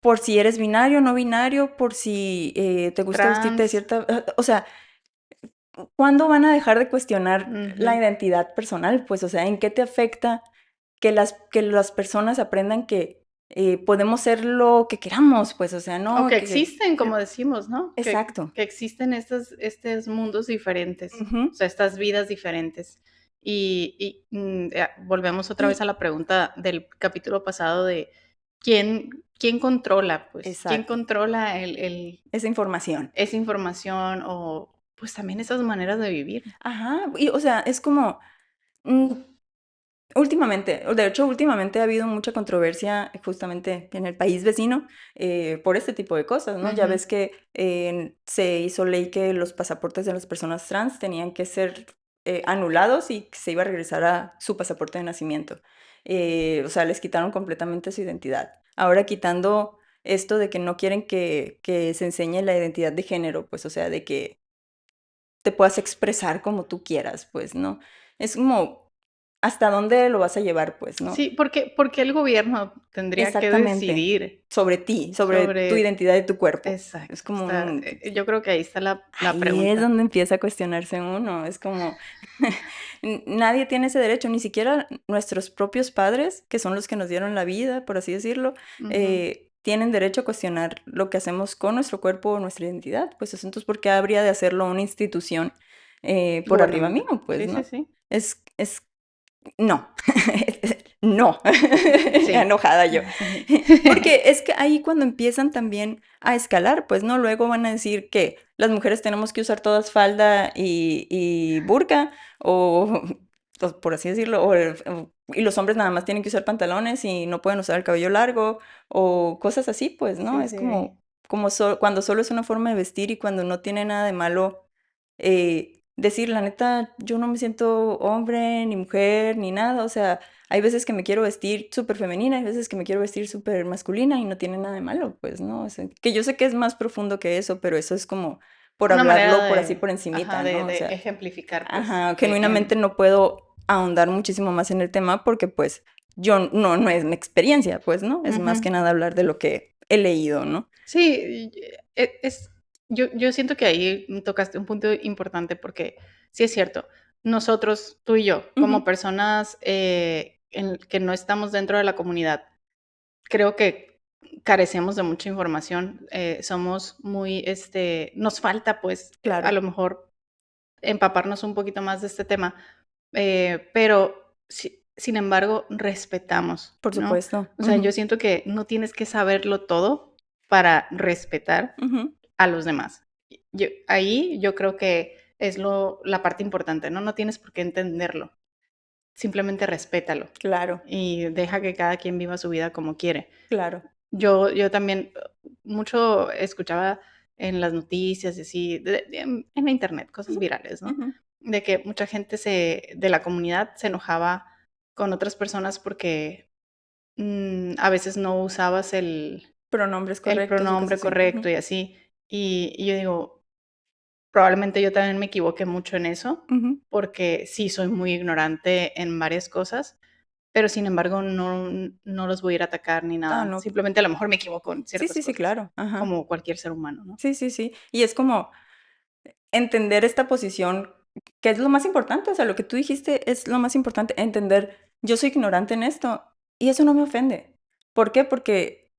[SPEAKER 1] por si eres binario, no binario, por si te gusta vestirte de
[SPEAKER 2] Trans.
[SPEAKER 1] cierta... O sea, ¿cuándo van a dejar de cuestionar la
[SPEAKER 2] Ujú.
[SPEAKER 1] identidad personal? Pues, o sea, ¿en qué te afecta que las personas aprendan que podemos ser lo que queramos? Pues, o sea,
[SPEAKER 2] O que
[SPEAKER 1] no,
[SPEAKER 2] existen, como decimos, ¿no?
[SPEAKER 1] exacto.
[SPEAKER 2] Que existen estos mundos diferentes, o
[SPEAKER 1] Ujú.
[SPEAKER 2] sea, estas vidas diferentes. Volvemos otra vez
[SPEAKER 1] Y,
[SPEAKER 2] a la pregunta del capítulo pasado de quién controla, pues, quién
[SPEAKER 1] exacto,
[SPEAKER 2] controla
[SPEAKER 1] esa información.
[SPEAKER 2] esa información o pues también esas maneras de vivir.
[SPEAKER 1] Ajá, y, o sea, es como, mm, Últimamente, de hecho, últimamente ha habido mucha controversia justamente en el país vecino por este tipo de cosas, ¿no? Ya
[SPEAKER 2] Ujú.
[SPEAKER 1] ves que se hizo ley que los pasaportes de las personas trans tenían que ser anulados y que se iba a regresar a su pasaporte de nacimiento. O sea, les quitaron completamente su identidad. Ahora quitando esto de que no quieren que se enseñe la identidad de género, pues, o sea, de que te puedas expresar como tú quieras, pues, ¿no? Es como, ¿hasta dónde lo vas a llevar, pues, no?
[SPEAKER 2] Sí, porque el gobierno tendría que
[SPEAKER 1] Exactamente.
[SPEAKER 2] decidir
[SPEAKER 1] Sobre ti, sobre tu
[SPEAKER 2] sobre
[SPEAKER 1] identidad y tu cuerpo. Es
[SPEAKER 2] exacto,
[SPEAKER 1] como un...
[SPEAKER 2] yo creo que ahí está la
[SPEAKER 1] Ahí es
[SPEAKER 2] pregunta.
[SPEAKER 1] donde empieza a cuestionarse uno. Es como, nadie tiene ese derecho, ni siquiera nuestros propios padres, que son los que nos dieron la vida, por así decirlo,
[SPEAKER 2] Ujú.
[SPEAKER 1] tienen derecho a cuestionar lo que hacemos con nuestro cuerpo o nuestra identidad. Pues entonces, ¿por qué habría de hacerlo una institución por arriba mío?
[SPEAKER 2] Gubernamental.
[SPEAKER 1] Pues,
[SPEAKER 2] Sí, sí,
[SPEAKER 1] ¿no?
[SPEAKER 2] sí.
[SPEAKER 1] Es no, no,
[SPEAKER 2] Sí.
[SPEAKER 1] enojada yo. Porque es que ahí cuando empiezan también a escalar, pues no, luego van a decir que las mujeres tenemos que usar todas falda y burka, o pues, por así decirlo, y los hombres nada más tienen que usar pantalones y no pueden usar el cabello largo, o cosas así, pues, ¿no?
[SPEAKER 2] Sí,
[SPEAKER 1] Es
[SPEAKER 2] sí.
[SPEAKER 1] como cuando solo es una forma de vestir y cuando no tiene nada de malo decir, la neta, yo no me siento hombre, ni mujer, ni nada, o sea, hay veces que me quiero vestir súper femenina, hay veces que me quiero vestir súper masculina y no tiene nada de malo, pues, ¿no? O sea, que yo sé que es más profundo que eso, pero eso es como por
[SPEAKER 2] Una manera
[SPEAKER 1] hablarlo por así
[SPEAKER 2] de,
[SPEAKER 1] por
[SPEAKER 2] ajá,
[SPEAKER 1] encimita, ¿no? O
[SPEAKER 2] de
[SPEAKER 1] sea,
[SPEAKER 2] ejemplificar, pues,
[SPEAKER 1] ajá, genuinamente no puedo ahondar muchísimo más en el tema porque pues yo no es mi experiencia, pues, ¿no? Es más
[SPEAKER 2] ujú.
[SPEAKER 1] que nada hablar de lo que he leído, ¿no?
[SPEAKER 2] Sí, yo siento que ahí tocaste un punto importante porque sí es cierto, nosotros, tú y yo, como
[SPEAKER 1] Ujú,
[SPEAKER 2] personas que no estamos dentro de la comunidad, creo que carecemos de mucha información, somos muy, nos falta pues a
[SPEAKER 1] claro,
[SPEAKER 2] lo mejor empaparnos un poquito más de este tema, pero sin embargo respetamos,
[SPEAKER 1] por
[SPEAKER 2] ¿no?
[SPEAKER 1] supuesto.
[SPEAKER 2] O sea, yo
[SPEAKER 1] Ujú,
[SPEAKER 2] siento que no tienes que saberlo todo para respetar
[SPEAKER 1] ujú,
[SPEAKER 2] a los demás. Ahí yo creo que es la parte importante, ¿no? No tienes por qué entenderlo, simplemente respétalo
[SPEAKER 1] claro,
[SPEAKER 2] y deja que cada quien viva su vida como quiere.
[SPEAKER 1] claro.
[SPEAKER 2] Yo también mucho escuchaba en las noticias y así, en internet, cosas
[SPEAKER 1] Ujú,
[SPEAKER 2] virales, ¿no?
[SPEAKER 1] ujú.
[SPEAKER 2] De que mucha gente de la comunidad se enojaba con otras personas porque a veces no usabas
[SPEAKER 1] Pronombres
[SPEAKER 2] el
[SPEAKER 1] correctos o
[SPEAKER 2] pronombre
[SPEAKER 1] cosas así.
[SPEAKER 2] correcto
[SPEAKER 1] Ujú,
[SPEAKER 2] y así. Y yo digo, probablemente yo también me equivoqué mucho en eso,
[SPEAKER 1] ujú.
[SPEAKER 2] porque sí soy muy ignorante en varias cosas, pero sin embargo no los voy a ir a atacar ni
[SPEAKER 1] Ah,
[SPEAKER 2] nada.
[SPEAKER 1] no.
[SPEAKER 2] Simplemente a lo mejor me equivoco en
[SPEAKER 1] Sí,
[SPEAKER 2] ciertas
[SPEAKER 1] sí, sí,
[SPEAKER 2] cosas,
[SPEAKER 1] claro. Ajá.
[SPEAKER 2] como cualquier ser humano, ¿no?
[SPEAKER 1] Sí, sí, sí. Y es como entender esta posición, que es lo más importante. O sea, lo que tú dijiste es lo más importante, entender, yo soy ignorante en esto y eso no me ofende. ¿Por qué? Porque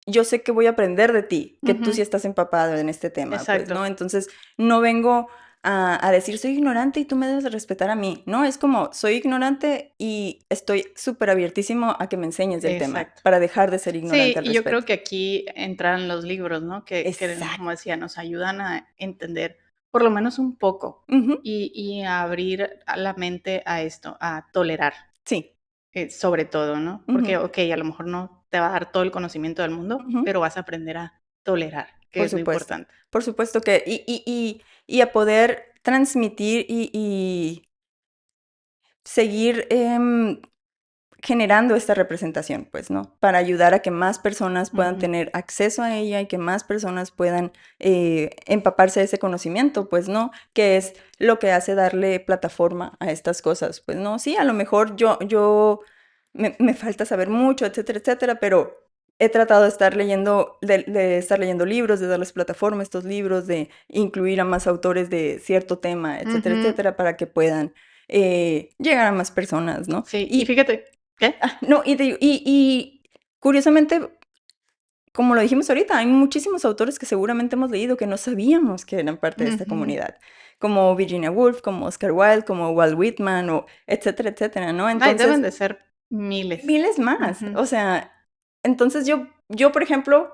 [SPEAKER 1] yo sé que voy a aprender de ti, que tú sí
[SPEAKER 2] Ujú,
[SPEAKER 1] estás empapado en este tema, pues,
[SPEAKER 2] exacto.
[SPEAKER 1] ¿no? Entonces, no vengo a decir soy ignorante y tú me debes de respetar a mí, ¿no? Es como soy ignorante y estoy súper abiertísimo a que me enseñes del tema
[SPEAKER 2] Exacto.
[SPEAKER 1] para dejar de ser ignorante
[SPEAKER 2] Sí,
[SPEAKER 1] al
[SPEAKER 2] y yo creo
[SPEAKER 1] respecto.
[SPEAKER 2] que aquí entran los libros, ¿no? Como
[SPEAKER 1] Exacto.
[SPEAKER 2] decía, nos ayudan a entender por lo menos un poco
[SPEAKER 1] Ujú,
[SPEAKER 2] y a abrir a la mente a esto, a tolerar,
[SPEAKER 1] sí.
[SPEAKER 2] sobre todo, ¿no? Porque,
[SPEAKER 1] Ujú,
[SPEAKER 2] ok, a lo mejor no te va a dar todo el conocimiento del mundo,
[SPEAKER 1] ujú.
[SPEAKER 2] pero vas a aprender a tolerar, que
[SPEAKER 1] Por
[SPEAKER 2] es lo
[SPEAKER 1] supuesto,
[SPEAKER 2] importante.
[SPEAKER 1] por supuesto que, y a poder transmitir y seguir generando esta representación, pues, ¿no? Para ayudar a que más personas puedan
[SPEAKER 2] Ujú,
[SPEAKER 1] tener acceso a ella y que más personas puedan empaparse de ese conocimiento, pues, ¿no? Que es lo que hace darle plataforma a estas cosas, pues, ¿no? Sí, a lo mejor yo me falta saber mucho, etcétera, etcétera, pero he tratado de estar leyendo, de estar leyendo libros, de darles plataforma a estos libros, de incluir a más autores de cierto tema, etcétera,
[SPEAKER 2] ujú.
[SPEAKER 1] etcétera, para que puedan llegar a más personas, ¿no?
[SPEAKER 2] Sí, y fíjate, ¿qué?
[SPEAKER 1] No, y curiosamente, como lo dijimos ahorita, hay muchísimos autores que seguramente hemos leído que no sabíamos que eran parte de esta
[SPEAKER 2] Ujú.
[SPEAKER 1] comunidad, como Virginia Woolf, como Oscar Wilde, como Walt Whitman, o etcétera, etcétera, ¿no?
[SPEAKER 2] Ay, deben
[SPEAKER 1] Entonces,
[SPEAKER 2] de ser miles.
[SPEAKER 1] miles más.
[SPEAKER 2] Ujú,
[SPEAKER 1] O sea, entonces yo, por ejemplo,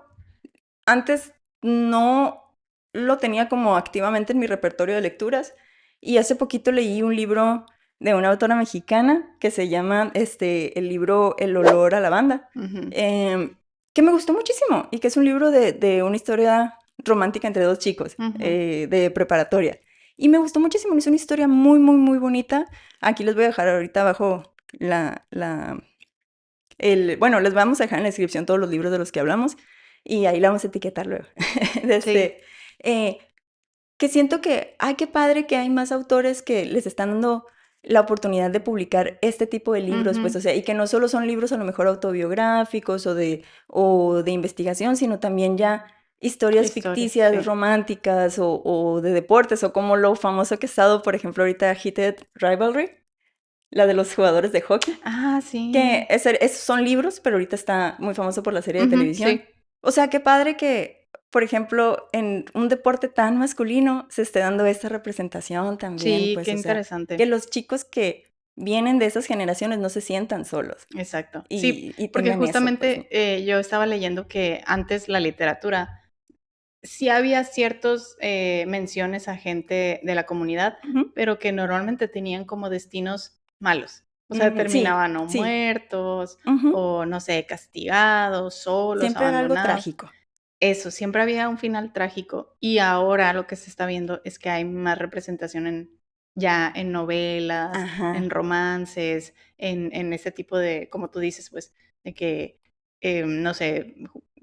[SPEAKER 1] antes no lo tenía como activamente en mi repertorio de lecturas y hace poquito leí un libro de una autora mexicana que se llama el libro El olor a lavanda,
[SPEAKER 2] Ujú,
[SPEAKER 1] em, que me gustó muchísimo y que es un libro de una historia romántica entre dos chicos
[SPEAKER 2] ujú.
[SPEAKER 1] de preparatoria. Y me gustó muchísimo, es una historia muy, muy, muy bonita. Aquí les voy a dejar ahorita abajo bueno, les vamos a dejar en la descripción todos los libros de los que hablamos y ahí la vamos a etiquetar luego. De
[SPEAKER 2] Sí,
[SPEAKER 1] eh, que siento que, ay, qué padre que hay más autores que les están dando la oportunidad de publicar este tipo de libros, pues,
[SPEAKER 2] ujú.
[SPEAKER 1] o sea, y que no solo son libros a lo mejor autobiográficos o de investigación, sino también ya historias
[SPEAKER 2] Historias,
[SPEAKER 1] ficticias,
[SPEAKER 2] sí.
[SPEAKER 1] románticas o de deportes, o como lo famoso que ha estado, por ejemplo, ahorita Heated Rivalry, la de los jugadores de hockey.
[SPEAKER 2] Ah,
[SPEAKER 1] Que
[SPEAKER 2] sí.
[SPEAKER 1] esos son libros, pero ahorita está muy famoso por la serie de
[SPEAKER 2] Ujú, sí.
[SPEAKER 1] televisión. O sea, qué padre que, por ejemplo, en un deporte tan masculino se esté dando esta representación también,
[SPEAKER 2] Sí, qué
[SPEAKER 1] pues, o sea, que
[SPEAKER 2] interesante.
[SPEAKER 1] los chicos que vienen de esas generaciones no se sientan solos
[SPEAKER 2] Exacto. Sí,
[SPEAKER 1] y
[SPEAKER 2] porque
[SPEAKER 1] tengan eso, pues, ¿no?
[SPEAKER 2] justamente, yo estaba leyendo que antes la literatura sí había ciertos, menciones a gente de la comunidad,
[SPEAKER 1] Ujú.
[SPEAKER 2] pero que normalmente tenían como destinos malos. O sea,
[SPEAKER 1] Mm, sí,
[SPEAKER 2] terminaban o
[SPEAKER 1] sí.
[SPEAKER 2] muertos,
[SPEAKER 1] Ujú.
[SPEAKER 2] o no sé, castigados, solos,
[SPEAKER 1] Siempre era algo
[SPEAKER 2] abandonados.
[SPEAKER 1] trágico.
[SPEAKER 2] Eso, siempre había un final trágico. Y ahora lo que se está viendo es que hay más representación ya en novelas, en
[SPEAKER 1] Ajá.
[SPEAKER 2] romances, en ese tipo de, como tú dices, pues, de que, no sé,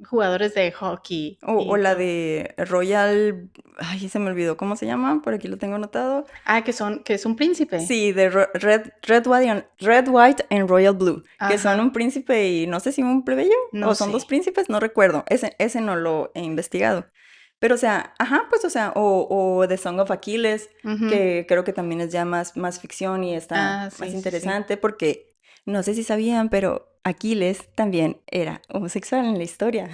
[SPEAKER 2] jugadores de hockey
[SPEAKER 1] O
[SPEAKER 2] y
[SPEAKER 1] la
[SPEAKER 2] todo.
[SPEAKER 1] de Royal, ay, se me olvidó cómo se llama, por aquí lo tengo anotado.
[SPEAKER 2] Ah, que es un príncipe.
[SPEAKER 1] Sí, de Red, White and Royal Blue, que son un
[SPEAKER 2] Ajá.
[SPEAKER 1] príncipe y no sé si un plebeyo
[SPEAKER 2] No
[SPEAKER 1] o son
[SPEAKER 2] sé.
[SPEAKER 1] dos príncipes, no recuerdo. Ese no lo he investigado. Pero, o sea, ajá, pues, o sea, o The Song of Achilles,
[SPEAKER 2] Ujú.
[SPEAKER 1] que creo que también es ya más ficción y está
[SPEAKER 2] Ah,
[SPEAKER 1] más
[SPEAKER 2] sí, sí, sí.
[SPEAKER 1] interesante porque no sé si sabían, pero Aquiles también era homosexual en la historia.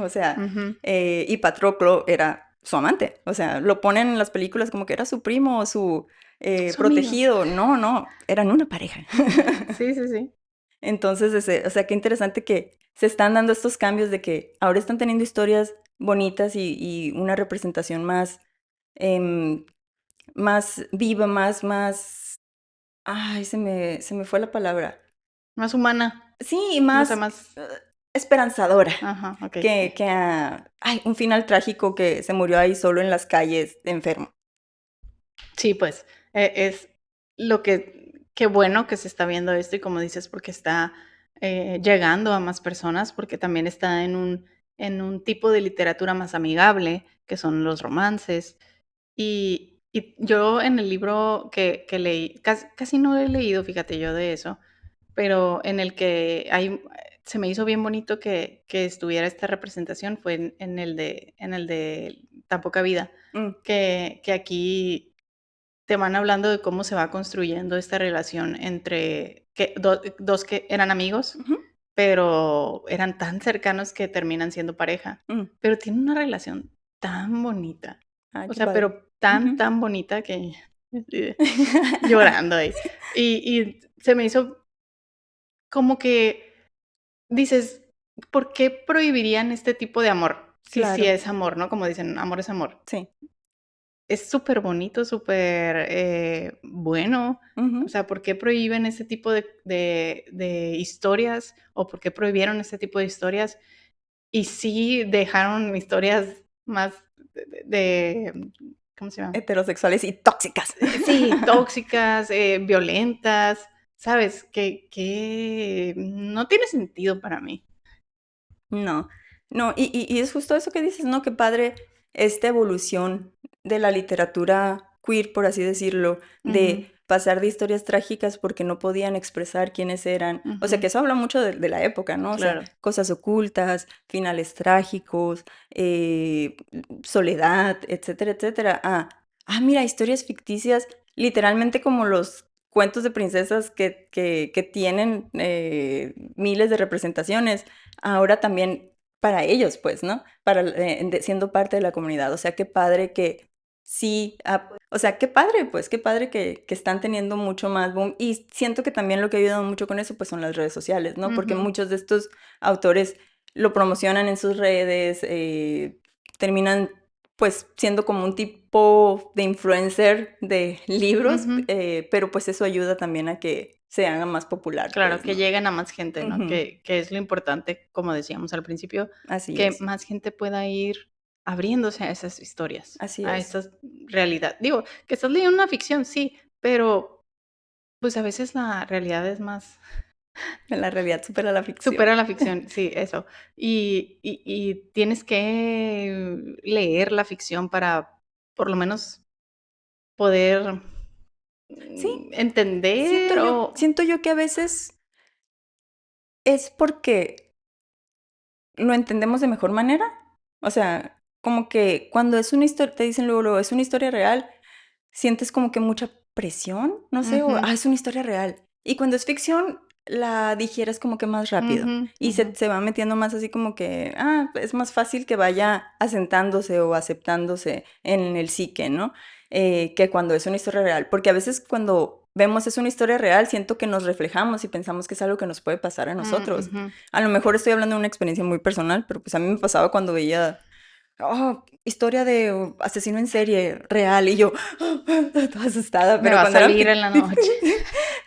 [SPEAKER 1] O sea,
[SPEAKER 2] Ujú.
[SPEAKER 1] y Patroclo era su amante. O sea, lo ponen en las películas como que era su primo o su
[SPEAKER 2] Su amigo.
[SPEAKER 1] protegido. No, no, eran una pareja.
[SPEAKER 2] Sí, sí, sí.
[SPEAKER 1] Entonces, o sea, qué interesante que se están dando estos cambios de que ahora están teniendo historias bonitas y una representación em, más viva, ay, se me fue la palabra.
[SPEAKER 2] Más humana.
[SPEAKER 1] Sí,
[SPEAKER 2] O sea,
[SPEAKER 1] más
[SPEAKER 2] más.
[SPEAKER 1] eh, esperanzadora
[SPEAKER 2] Ajá, ok, sí.
[SPEAKER 1] ay, un final trágico que se murió ahí solo en las calles, enfermo.
[SPEAKER 2] Sí, pues, es lo que qué bueno que se está viendo esto y como dices, porque está, llegando a más personas, porque también está en un tipo de literatura más amigable, que son los romances. Y yo en el libro que leí, casi no he leído, fíjate yo de eso, pero en el que se me hizo bien bonito que estuviera esta representación, fue en el de Tan poca vida,
[SPEAKER 1] Mm,
[SPEAKER 2] que aquí te van hablando de cómo se va construyendo esta relación entre dos que eran amigos,
[SPEAKER 1] ujú,
[SPEAKER 2] pero eran tan cercanos que terminan siendo pareja,
[SPEAKER 1] mm.
[SPEAKER 2] pero tienen una relación tan bonita,
[SPEAKER 1] Ay,
[SPEAKER 2] o
[SPEAKER 1] qué
[SPEAKER 2] sea,
[SPEAKER 1] padre.
[SPEAKER 2] pero tan,
[SPEAKER 1] Ujú.
[SPEAKER 2] tan bonita que llorando ahí. Y se me hizo como que dices, ¿por qué prohibirían este tipo de amor? Sí
[SPEAKER 1] Claro,
[SPEAKER 2] es amor, ¿no? Como dicen, amor es amor.
[SPEAKER 1] sí.
[SPEAKER 2] Es súper bonito, súper, bueno. O
[SPEAKER 1] Ujú.
[SPEAKER 2] sea, ¿por qué prohíben ese tipo de historias? ¿O por qué prohibieron ese tipo de historias? Y sí dejaron historias más ¿cómo se llama?
[SPEAKER 1] Heterosexuales y tóxicas.
[SPEAKER 2] Sí, tóxicas, violentas, ¿sabes? Que no tiene sentido para mí.
[SPEAKER 1] No, no, y es justo eso que dices, ¿no? Qué padre esta evolución de la literatura queer, por así decirlo,
[SPEAKER 2] Ujú,
[SPEAKER 1] de pasar de historias trágicas porque no podían expresar quiénes eran. O sea,
[SPEAKER 2] ujú,
[SPEAKER 1] que eso habla mucho de la época, ¿no? O sea,
[SPEAKER 2] claro.
[SPEAKER 1] cosas ocultas, finales trágicos, soledad, etcétera, etcétera. Mira, historias ficticias, literalmente como los cuentos de princesas que tienen miles de representaciones ahora también para ellos, pues, ¿no? Siendo parte de la comunidad. O sea, qué padre que sí, o sea, qué padre, pues, qué padre que están teniendo mucho más boom. Y siento que también lo que ha ayudado mucho con eso, pues, son las redes sociales, ¿no? Porque
[SPEAKER 2] Ujú,
[SPEAKER 1] muchos de estos autores lo promocionan en sus redes, terminan pues siendo como un tipo de influencer de libros,
[SPEAKER 2] Ujú.
[SPEAKER 1] pero pues eso ayuda también a que se haga más popular,
[SPEAKER 2] Claro,
[SPEAKER 1] pues,
[SPEAKER 2] que
[SPEAKER 1] ¿no?
[SPEAKER 2] lleguen a más gente, ¿no?
[SPEAKER 1] Ujú,
[SPEAKER 2] Que es lo importante, como decíamos al principio,
[SPEAKER 1] así
[SPEAKER 2] que
[SPEAKER 1] es,
[SPEAKER 2] más gente pueda ir abriéndose a esas historias,
[SPEAKER 1] así
[SPEAKER 2] a
[SPEAKER 1] es.
[SPEAKER 2] esas realidad. Digo, que estás leyendo una ficción, sí, pero, pues, a veces la realidad es más
[SPEAKER 1] La realidad supera la ficción.
[SPEAKER 2] supera la ficción, sí, eso. Y tienes que leer la ficción para, por lo menos, poder,
[SPEAKER 1] Sí,
[SPEAKER 2] entender o
[SPEAKER 1] siento yo que a veces es porque lo entendemos de mejor manera. O sea, como que cuando es una historia, te dicen luego, es una historia real, sientes como que mucha presión, no sé, o,
[SPEAKER 2] ujú,
[SPEAKER 1] es una historia real. Y cuando es ficción, la digieres como que más rápido.
[SPEAKER 2] ujú,
[SPEAKER 1] Y
[SPEAKER 2] ujú,
[SPEAKER 1] se va metiendo más así como que, es más fácil que vaya asentándose o aceptándose en el psique, ¿no? Que cuando es una historia real. Porque a veces cuando vemos es una historia real, siento que nos reflejamos y pensamos que es algo que nos puede pasar a nosotros.
[SPEAKER 2] ujú.
[SPEAKER 1] A lo mejor estoy hablando de una experiencia muy personal, pero pues a mí me pasaba cuando veía historia de asesino en serie real y yo toda asustada,
[SPEAKER 2] Me va a salir en la noche.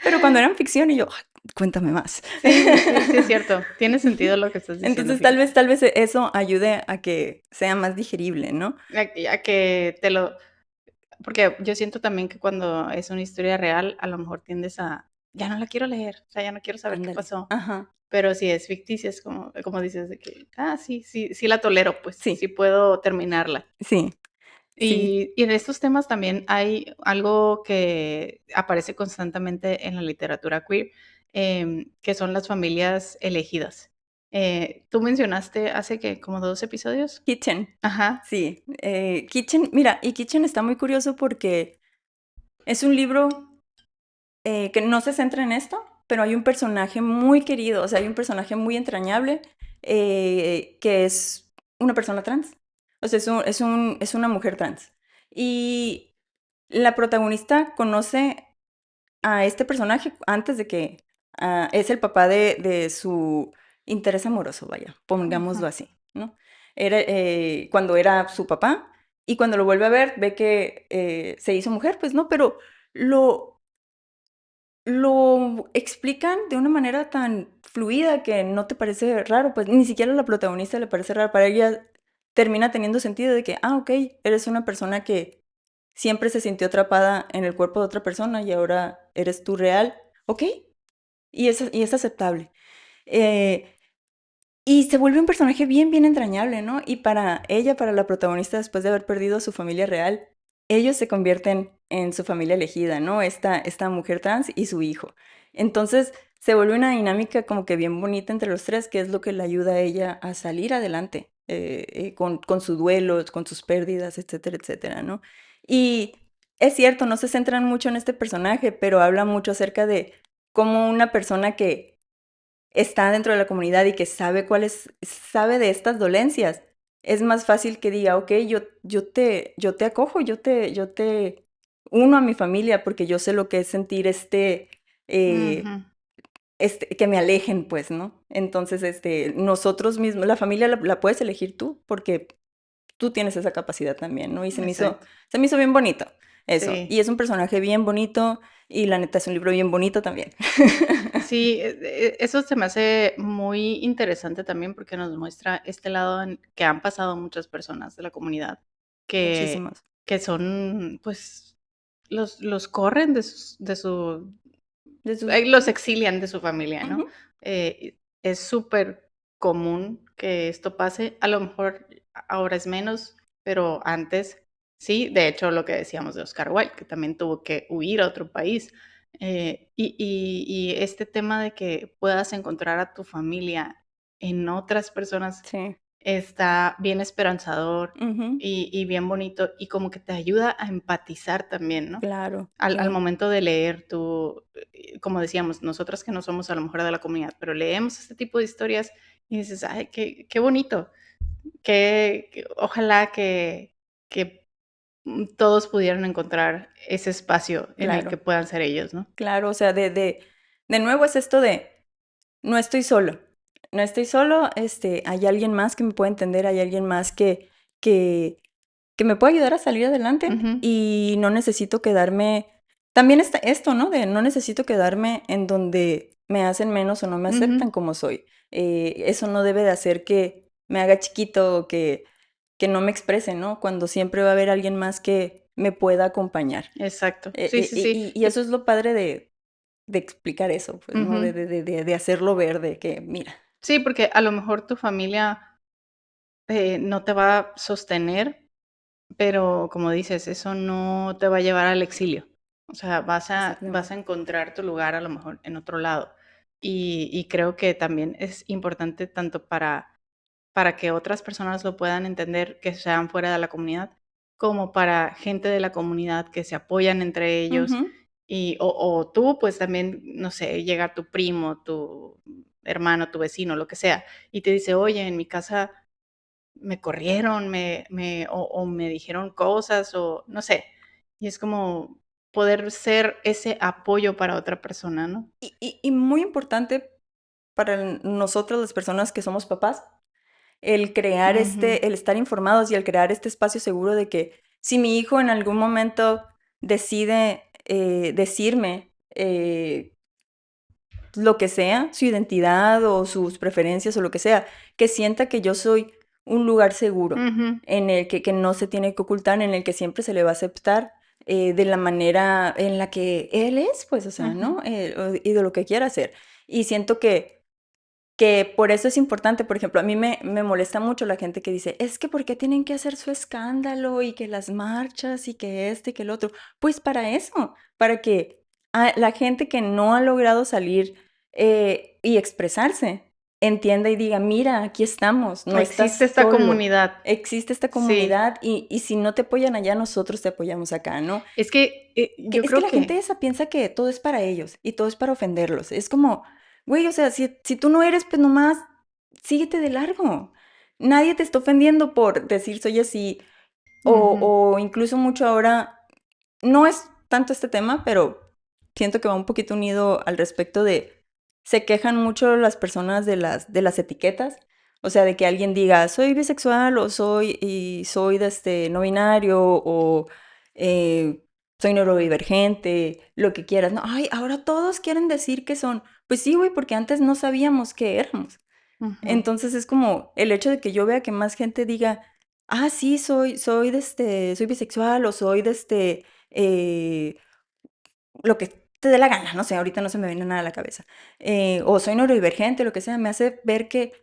[SPEAKER 1] pero cuando eran ficción y yo, "Ay, cuéntame más."
[SPEAKER 2] Sí, sí, sí es cierto. Tiene sentido lo que estás diciendo,
[SPEAKER 1] Entonces
[SPEAKER 2] fíjate.
[SPEAKER 1] tal vez eso ayude a que sea más digerible, ¿no?
[SPEAKER 2] A que te lo porque yo siento también que cuando es una historia real, a lo mejor tiendes a ya no la quiero leer, o sea, ya no quiero saber qué
[SPEAKER 1] Ándale.
[SPEAKER 2] pasó.
[SPEAKER 1] Ajá.
[SPEAKER 2] Pero si es ficticia, es como dices de que, sí, sí, sí la tolero, pues, sí
[SPEAKER 1] Sí,
[SPEAKER 2] puedo terminarla.
[SPEAKER 1] sí, sí.
[SPEAKER 2] Y en estos temas también hay algo que aparece constantemente en la literatura queer, que son las familias elegidas. Tú mencionaste hace, que ¿como 2 episodios?
[SPEAKER 1] Kitchen.
[SPEAKER 2] Ajá.
[SPEAKER 1] Sí. Kitchen, mira, y Kitchen está muy curioso porque es un libro que no se centra en esto, pero hay un personaje muy querido, o sea, hay un personaje muy entrañable que es una persona trans. O sea, es una mujer trans. Y la protagonista conoce a este personaje antes de que es el papá de su interés amoroso, vaya,
[SPEAKER 2] Ujú.
[SPEAKER 1] pongámoslo así, ¿no? Era cuando era su papá y cuando lo vuelve a ver ve que se hizo mujer, pues no, pero lo, lo explican de una manera tan fluida que no te parece raro, pues ni siquiera a la protagonista le parece raro, para ella termina teniendo sentido de que, ok, eres una persona que siempre se sintió atrapada en el cuerpo de otra persona y ahora eres tú real, ok, y es aceptable. Eh, y se vuelve un personaje bien, bien entrañable, ¿no? Y para ella, para la protagonista, después de haber perdido a su familia real, ellos se convierten en su familia elegida, ¿no? Esta mujer trans y su hijo. Entonces se vuelve una dinámica como que bien bonita entre los tres, que es lo que le ayuda a ella a salir adelante con sus duelos, con sus pérdidas, etcétera, etcétera, ¿no? Y es cierto, no se centran mucho en este personaje, pero habla mucho acerca de cómo una persona que está dentro de la comunidad y que sabe sabe de estas dolencias, es más fácil que diga, ok, yo te acojo, yo te uno a mi familia porque yo sé lo que es sentir
[SPEAKER 2] Ujú.
[SPEAKER 1] que me alejen, pues, ¿no? Entonces, nosotros mismos, la familia la puedes elegir tú porque tú tienes esa capacidad también, ¿no? Y
[SPEAKER 2] Exacto.
[SPEAKER 1] se me hizo bien bonito eso.
[SPEAKER 2] Sí.
[SPEAKER 1] Y es un personaje bien bonito y la neta es un libro bien bonito también.
[SPEAKER 2] Sí, eso se me hace muy interesante también porque nos muestra este lado en que han pasado muchas personas de la comunidad que
[SPEAKER 1] Muchísimos.
[SPEAKER 2] que son, pues, los corren de su
[SPEAKER 1] De sus...
[SPEAKER 2] los exilian de su familia, ¿no?
[SPEAKER 1] Ujú.
[SPEAKER 2] Es súper común que esto pase, a lo mejor ahora es menos, pero antes sí, de hecho, lo que decíamos de Oscar Wilde, que también tuvo que huir a otro país. Y este tema de que puedas encontrar a tu familia en otras personas
[SPEAKER 1] Sí.
[SPEAKER 2] está bien esperanzador
[SPEAKER 1] Ujú.
[SPEAKER 2] y bien bonito, y como que te ayuda a empatizar también, ¿no?
[SPEAKER 1] Claro,
[SPEAKER 2] Al
[SPEAKER 1] claro,
[SPEAKER 2] momento de leer tú, como decíamos, nosotras que no somos a lo mejor de la comunidad, pero leemos este tipo de historias y dices: "Ay, qué bonito, que ojalá que, todos pudieran encontrar ese espacio en el que
[SPEAKER 1] claro,
[SPEAKER 2] puedan ser ellos", ¿no?
[SPEAKER 1] claro. O sea, de nuevo es esto de no estoy solo. No estoy solo, hay alguien más que me puede entender, hay alguien más que que me puede ayudar a salir adelante
[SPEAKER 2] Ujú,
[SPEAKER 1] y no necesito quedarme, también está esto, ¿no? De no necesito quedarme en donde me hacen menos o no me
[SPEAKER 2] ujú.
[SPEAKER 1] aceptan como soy. Eso no debe de hacer que me haga chiquito o que no me exprese, ¿no? Cuando siempre va a haber alguien más que me pueda acompañar.
[SPEAKER 2] Exacto. Sí, sí, sí.
[SPEAKER 1] Y eso es lo padre de explicar eso, pues, ¿no?
[SPEAKER 2] Ujú.
[SPEAKER 1] De hacerlo ver, de que, mira.
[SPEAKER 2] Sí, porque a lo mejor tu familia no te va a sostener, pero como dices, eso no te va a llevar al exilio. O sea, vas a
[SPEAKER 1] Exactamente.
[SPEAKER 2] encontrar tu lugar a lo mejor en otro lado. Y creo que también es importante tanto para que otras personas lo puedan entender que sean fuera de la comunidad, como para gente de la comunidad que se apoyan entre ellos.
[SPEAKER 1] Ujú.
[SPEAKER 2] O tú, pues también, no sé, llega tu primo, tu hermano, tu vecino, lo que sea, y te dice, oye, en mi casa me corrieron, o me dijeron cosas, o no sé. Y es como poder ser ese apoyo para otra persona, ¿no?
[SPEAKER 1] Y muy importante para nosotros las personas que somos papás, el crear
[SPEAKER 2] Ujú,
[SPEAKER 1] el estar informados y el crear este espacio seguro de que si mi hijo en algún momento decide decirme lo que sea, su identidad o sus preferencias o lo que sea, que sienta que yo soy un lugar seguro,
[SPEAKER 2] ujú,
[SPEAKER 1] en el que no se tiene que ocultar, en el que siempre se le va a aceptar de la manera en la que él es, pues, o sea,
[SPEAKER 2] ujú.
[SPEAKER 1] ¿no? Y de lo que quiera hacer. Y siento que por eso es importante, por ejemplo, a mí me molesta mucho la gente que dice, es que ¿por qué tienen que hacer su escándalo y que las marchas y que este y que el otro? Pues para eso, para que la gente que no ha logrado salir y expresarse entienda y diga, mira, aquí estamos, no
[SPEAKER 2] Existe
[SPEAKER 1] estás
[SPEAKER 2] esta
[SPEAKER 1] solo,
[SPEAKER 2] comunidad.
[SPEAKER 1] existe esta
[SPEAKER 2] Sí.
[SPEAKER 1] comunidad y si no te apoyan allá, nosotros te apoyamos acá, ¿no?
[SPEAKER 2] Es que yo
[SPEAKER 1] Es que
[SPEAKER 2] creo
[SPEAKER 1] la gente
[SPEAKER 2] que
[SPEAKER 1] esa piensa que todo es para ellos y todo es para ofenderlos. Es como, güey, o sea, si tú no eres, pues nomás síguete de largo. Nadie te está ofendiendo por decir soy así.
[SPEAKER 2] ujú,
[SPEAKER 1] O incluso mucho ahora, no es tanto este tema, pero siento que va un poquito unido al respecto de, se quejan mucho las personas de las etiquetas. O sea, de que alguien diga, soy bisexual o soy de este no binario o eh, soy neurodivergente, lo que quieras. No, ay, ahora todos quieren decir que son. Pues sí, güey, porque antes no sabíamos qué éramos.
[SPEAKER 2] ujú,
[SPEAKER 1] Entonces es como el hecho de que yo vea que más gente diga, ah, sí, soy de soy bisexual o soy de lo que te dé la gana, no sé, ahorita no se me viene nada a la cabeza. O soy neurodivergente, lo que sea, me hace ver que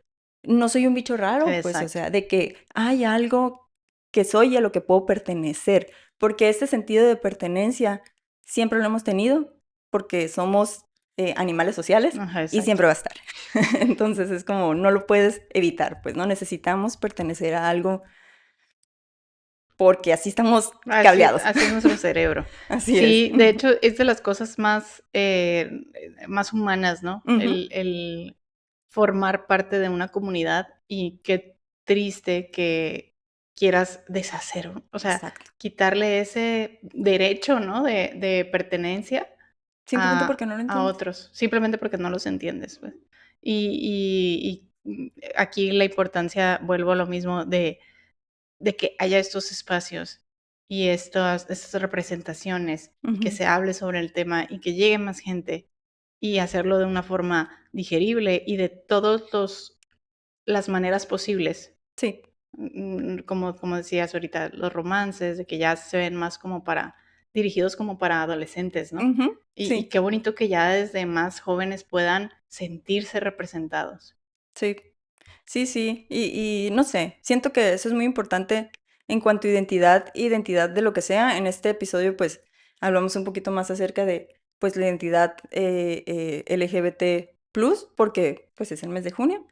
[SPEAKER 1] no soy un bicho raro, pues, o
[SPEAKER 2] exacto.
[SPEAKER 1] sea, de que hay algo que soy y a lo que puedo pertenecer, porque este sentido de pertenencia siempre lo hemos tenido, porque somos animales sociales
[SPEAKER 2] Ajá,
[SPEAKER 1] y
[SPEAKER 2] exacto.
[SPEAKER 1] siempre va a estar. Entonces es como, no lo puedes evitar, pues, ¿no? Necesitamos pertenecer a algo porque así estamos
[SPEAKER 2] Así
[SPEAKER 1] cableados.
[SPEAKER 2] así es nuestro cerebro.
[SPEAKER 1] Así es.
[SPEAKER 2] Sí, de hecho, es de las cosas más humanas, ¿no?
[SPEAKER 1] Ujú.
[SPEAKER 2] El formar parte de una comunidad y qué triste que quieras deshacer, o sea,
[SPEAKER 1] Exacto.
[SPEAKER 2] quitarle ese derecho, ¿no? De pertenencia
[SPEAKER 1] Simplemente porque no lo
[SPEAKER 2] a
[SPEAKER 1] entiendes.
[SPEAKER 2] otros, simplemente porque no los entiendes, pues. Aquí la importancia, vuelvo a lo mismo, de que haya estos espacios y estas representaciones, y que
[SPEAKER 1] Ujú.
[SPEAKER 2] se hable sobre el tema, y que llegue más gente, y hacerlo de una forma digerible y de todos los las maneras posibles.
[SPEAKER 1] Sí.
[SPEAKER 2] Como decías ahorita, los romances, de que ya se ven más como para dirigidos como para adolescentes, ¿no?
[SPEAKER 1] Ujú.
[SPEAKER 2] Y
[SPEAKER 1] Sí,
[SPEAKER 2] qué bonito que ya desde más jóvenes puedan sentirse representados.
[SPEAKER 1] sí. Sí, sí. Y no sé, siento que eso es muy importante en cuanto a identidad de lo que sea. En este episodio, pues, hablamos un poquito más acerca de, pues, la identidad LGBT+, porque, pues, es el mes de junio.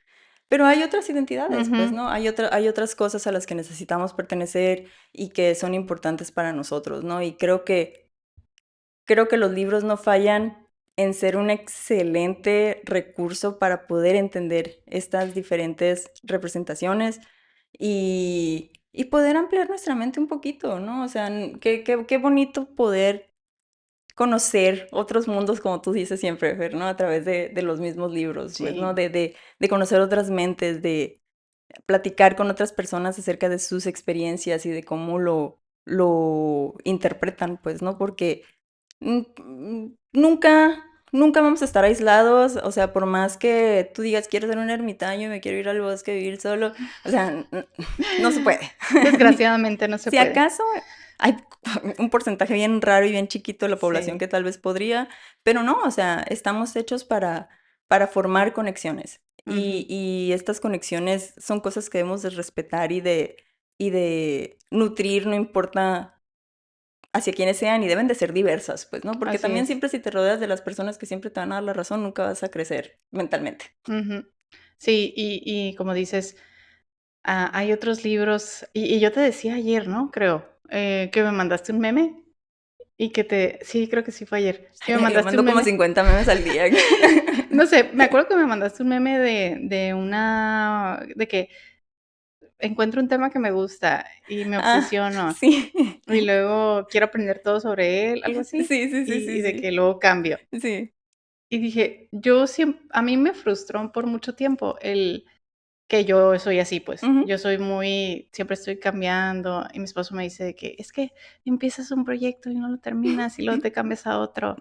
[SPEAKER 1] Pero hay otras identidades, pues,
[SPEAKER 2] Ujú.
[SPEAKER 1] ¿no? Hay otras cosas a las que necesitamos pertenecer y que son importantes para nosotros, ¿no? Y creo que los libros no fallan en ser un excelente recurso para poder entender estas diferentes representaciones y poder ampliar nuestra mente un poquito, ¿no? O sea, qué bonito poder conocer otros mundos, como tú dices siempre, Fer, ¿no? A través de los mismos libros, pues, ¿no?
[SPEAKER 2] Sí.
[SPEAKER 1] De conocer otras mentes, platicar con otras personas acerca de sus experiencias y de cómo lo interpretan, pues, ¿no? Porque nunca vamos a estar aislados, o sea, por más que tú digas, quiero ser un ermitaño, me quiero ir al bosque a vivir solo, o sea, no se puede.
[SPEAKER 2] Desgraciadamente no se
[SPEAKER 1] Si
[SPEAKER 2] puede.
[SPEAKER 1] acaso hay un porcentaje bien raro y bien chiquito de la población
[SPEAKER 2] Sí.
[SPEAKER 1] que tal vez podría, pero no, o sea, estamos hechos para formar conexiones.
[SPEAKER 2] Ujú.
[SPEAKER 1] Y estas conexiones son cosas que debemos de respetar y de nutrir, no importa hacia quienes sean, y deben de ser diversas, pues, ¿no? Porque
[SPEAKER 2] Así
[SPEAKER 1] también
[SPEAKER 2] es.
[SPEAKER 1] siempre si te rodeas de las personas que siempre te van a dar la razón, nunca vas a crecer mentalmente.
[SPEAKER 2] Ujú. Sí, y como dices, hay otros libros, y yo te decía ayer, ¿no? Creo, que me mandaste un meme y que te sí, creo que sí fue ayer, que me
[SPEAKER 1] Yo
[SPEAKER 2] mandaste un
[SPEAKER 1] mando como
[SPEAKER 2] meme.
[SPEAKER 1] 50 memes al día.
[SPEAKER 2] No sé, me acuerdo que me mandaste un meme de que encuentro un tema que me gusta y me
[SPEAKER 1] Ah,
[SPEAKER 2] obsesiono,
[SPEAKER 1] sí.
[SPEAKER 2] y luego quiero aprender todo sobre él, algo
[SPEAKER 1] Sí,
[SPEAKER 2] así,
[SPEAKER 1] sí, sí,
[SPEAKER 2] y
[SPEAKER 1] sí,
[SPEAKER 2] de que
[SPEAKER 1] sí.
[SPEAKER 2] luego cambio.
[SPEAKER 1] Sí.
[SPEAKER 2] Y dije, a mí me frustró por mucho tiempo el que yo soy así, pues.
[SPEAKER 1] Ujú.
[SPEAKER 2] Yo soy muy siempre estoy cambiando, y mi esposo me dice de que: "Es que empiezas un proyecto y no lo terminas, y luego te cambias a otro".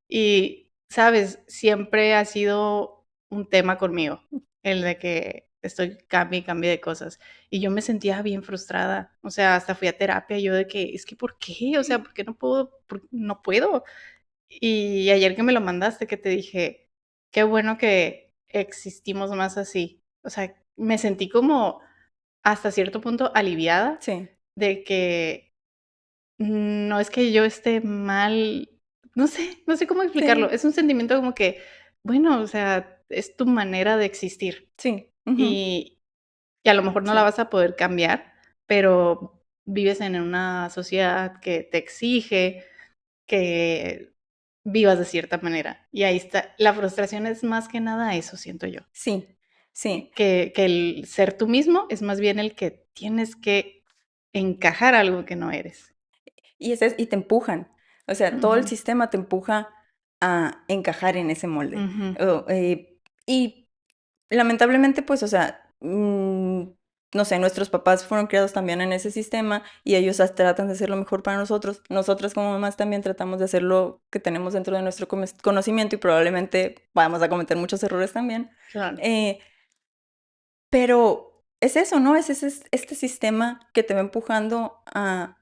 [SPEAKER 2] Y, ¿sabes? Siempre ha sido un tema conmigo, el de que estoy cambie y cambie de cosas. Y yo me sentía bien frustrada. O sea, hasta fui a terapia, yo de que: "Es que, ¿por qué? O sea, ¿por qué no puedo?". Y ayer que me lo mandaste, que te dije: "Qué bueno que existimos más así". O sea, me sentí como hasta cierto punto aliviada
[SPEAKER 1] Sí,
[SPEAKER 2] de que no es que yo esté mal, no sé cómo explicarlo.
[SPEAKER 1] sí,
[SPEAKER 2] Es un sentimiento como que, bueno, o sea, es tu manera de existir
[SPEAKER 1] sí, ujú,
[SPEAKER 2] y a lo mejor no la
[SPEAKER 1] sí.
[SPEAKER 2] vas a poder cambiar, pero vives en una sociedad que te exige que vivas de cierta manera. Y ahí está, la frustración es más que nada eso, siento yo,
[SPEAKER 1] Sí, sí.
[SPEAKER 2] que el ser tú mismo es más bien el que tienes que encajar algo que no eres.
[SPEAKER 1] Y te empujan. O sea, todo el
[SPEAKER 2] Ujú,
[SPEAKER 1] sistema te empuja a encajar en ese molde.
[SPEAKER 2] ujú,
[SPEAKER 1] Y lamentablemente, pues, o sea, no sé, nuestros papás fueron criados también en ese sistema y ellos tratan de hacer lo mejor para nosotros. Nosotras como mamás también tratamos de hacer lo que tenemos dentro de nuestro conocimiento y probablemente vamos a cometer muchos errores también.
[SPEAKER 2] claro.
[SPEAKER 1] Eh, pero es eso, ¿no? Este sistema que te va empujando a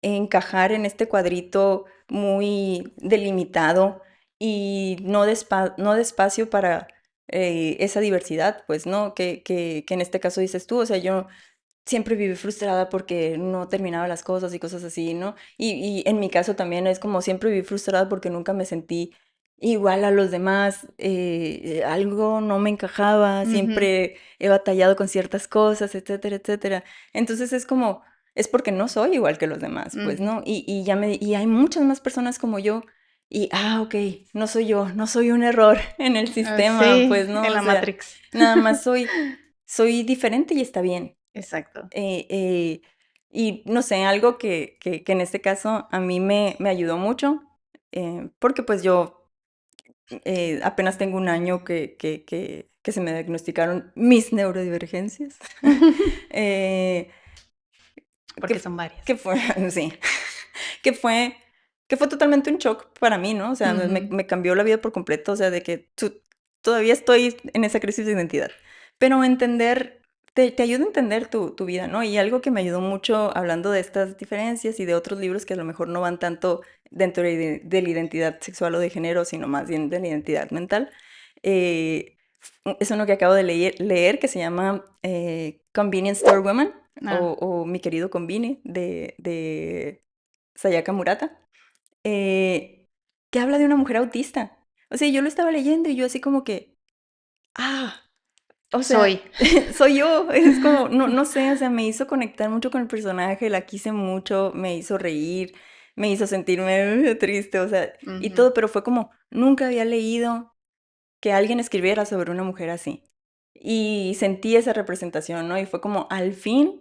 [SPEAKER 1] encajar en este cuadrito muy delimitado y no despacio para esa diversidad, pues, ¿no? Que en este caso dices tú, o sea, yo siempre viví frustrada porque no terminaba las cosas y cosas así, ¿no? Y en mi caso también es como siempre viví frustrada porque nunca me sentí igual a los demás, algo no me encajaba,
[SPEAKER 2] Ujú,
[SPEAKER 1] siempre he batallado con ciertas cosas, etcétera, etcétera. Entonces es como, es porque no soy igual que los demás, pues,
[SPEAKER 2] ujú.
[SPEAKER 1] ¿no? Y hay muchas más personas como yo. Y, ok, no soy yo, no soy un error en el sistema,
[SPEAKER 2] Sí,
[SPEAKER 1] pues, ¿no?
[SPEAKER 2] en
[SPEAKER 1] O
[SPEAKER 2] la
[SPEAKER 1] sea,
[SPEAKER 2] Matrix.
[SPEAKER 1] nada más soy diferente y está bien.
[SPEAKER 2] Exacto.
[SPEAKER 1] Eh, eh, y no sé, algo que en este caso a mí me ayudó mucho, porque pues yo apenas tengo un año que se me diagnosticaron mis neurodivergencias. eh,
[SPEAKER 2] Porque
[SPEAKER 1] que,
[SPEAKER 2] son varias.
[SPEAKER 1] que fue, sí, que fue, que fue totalmente un shock para mí, ¿no? O sea, me,
[SPEAKER 2] Ujú,
[SPEAKER 1] me cambió la vida por completo, o sea, de que todavía estoy en esa crisis de identidad. Pero entender, te ayuda a entender tu vida, ¿no? Y algo que me ayudó mucho hablando de estas diferencias y de otros libros que a lo mejor no van tanto dentro de la identidad sexual o de género, sino más bien de la identidad mental, eh, es uno que acabo de leer que se llama Convenience Store Woman
[SPEAKER 2] ah,
[SPEAKER 1] o Mi querido Convini de Sayaka Murata, eh, que habla de una mujer autista. O sea, yo lo estaba leyendo y yo así como que, ah, o sea,
[SPEAKER 2] soy.
[SPEAKER 1] soy yo. Es como, no sé, o sea, me hizo conectar mucho con el personaje, la quise mucho, me hizo reír, me hizo sentirme triste, o sea, y
[SPEAKER 2] Ujú,
[SPEAKER 1] todo, pero fue como, nunca había leído que alguien escribiera sobre una mujer así. Y sentí esa representación, ¿no? Y fue como, al fin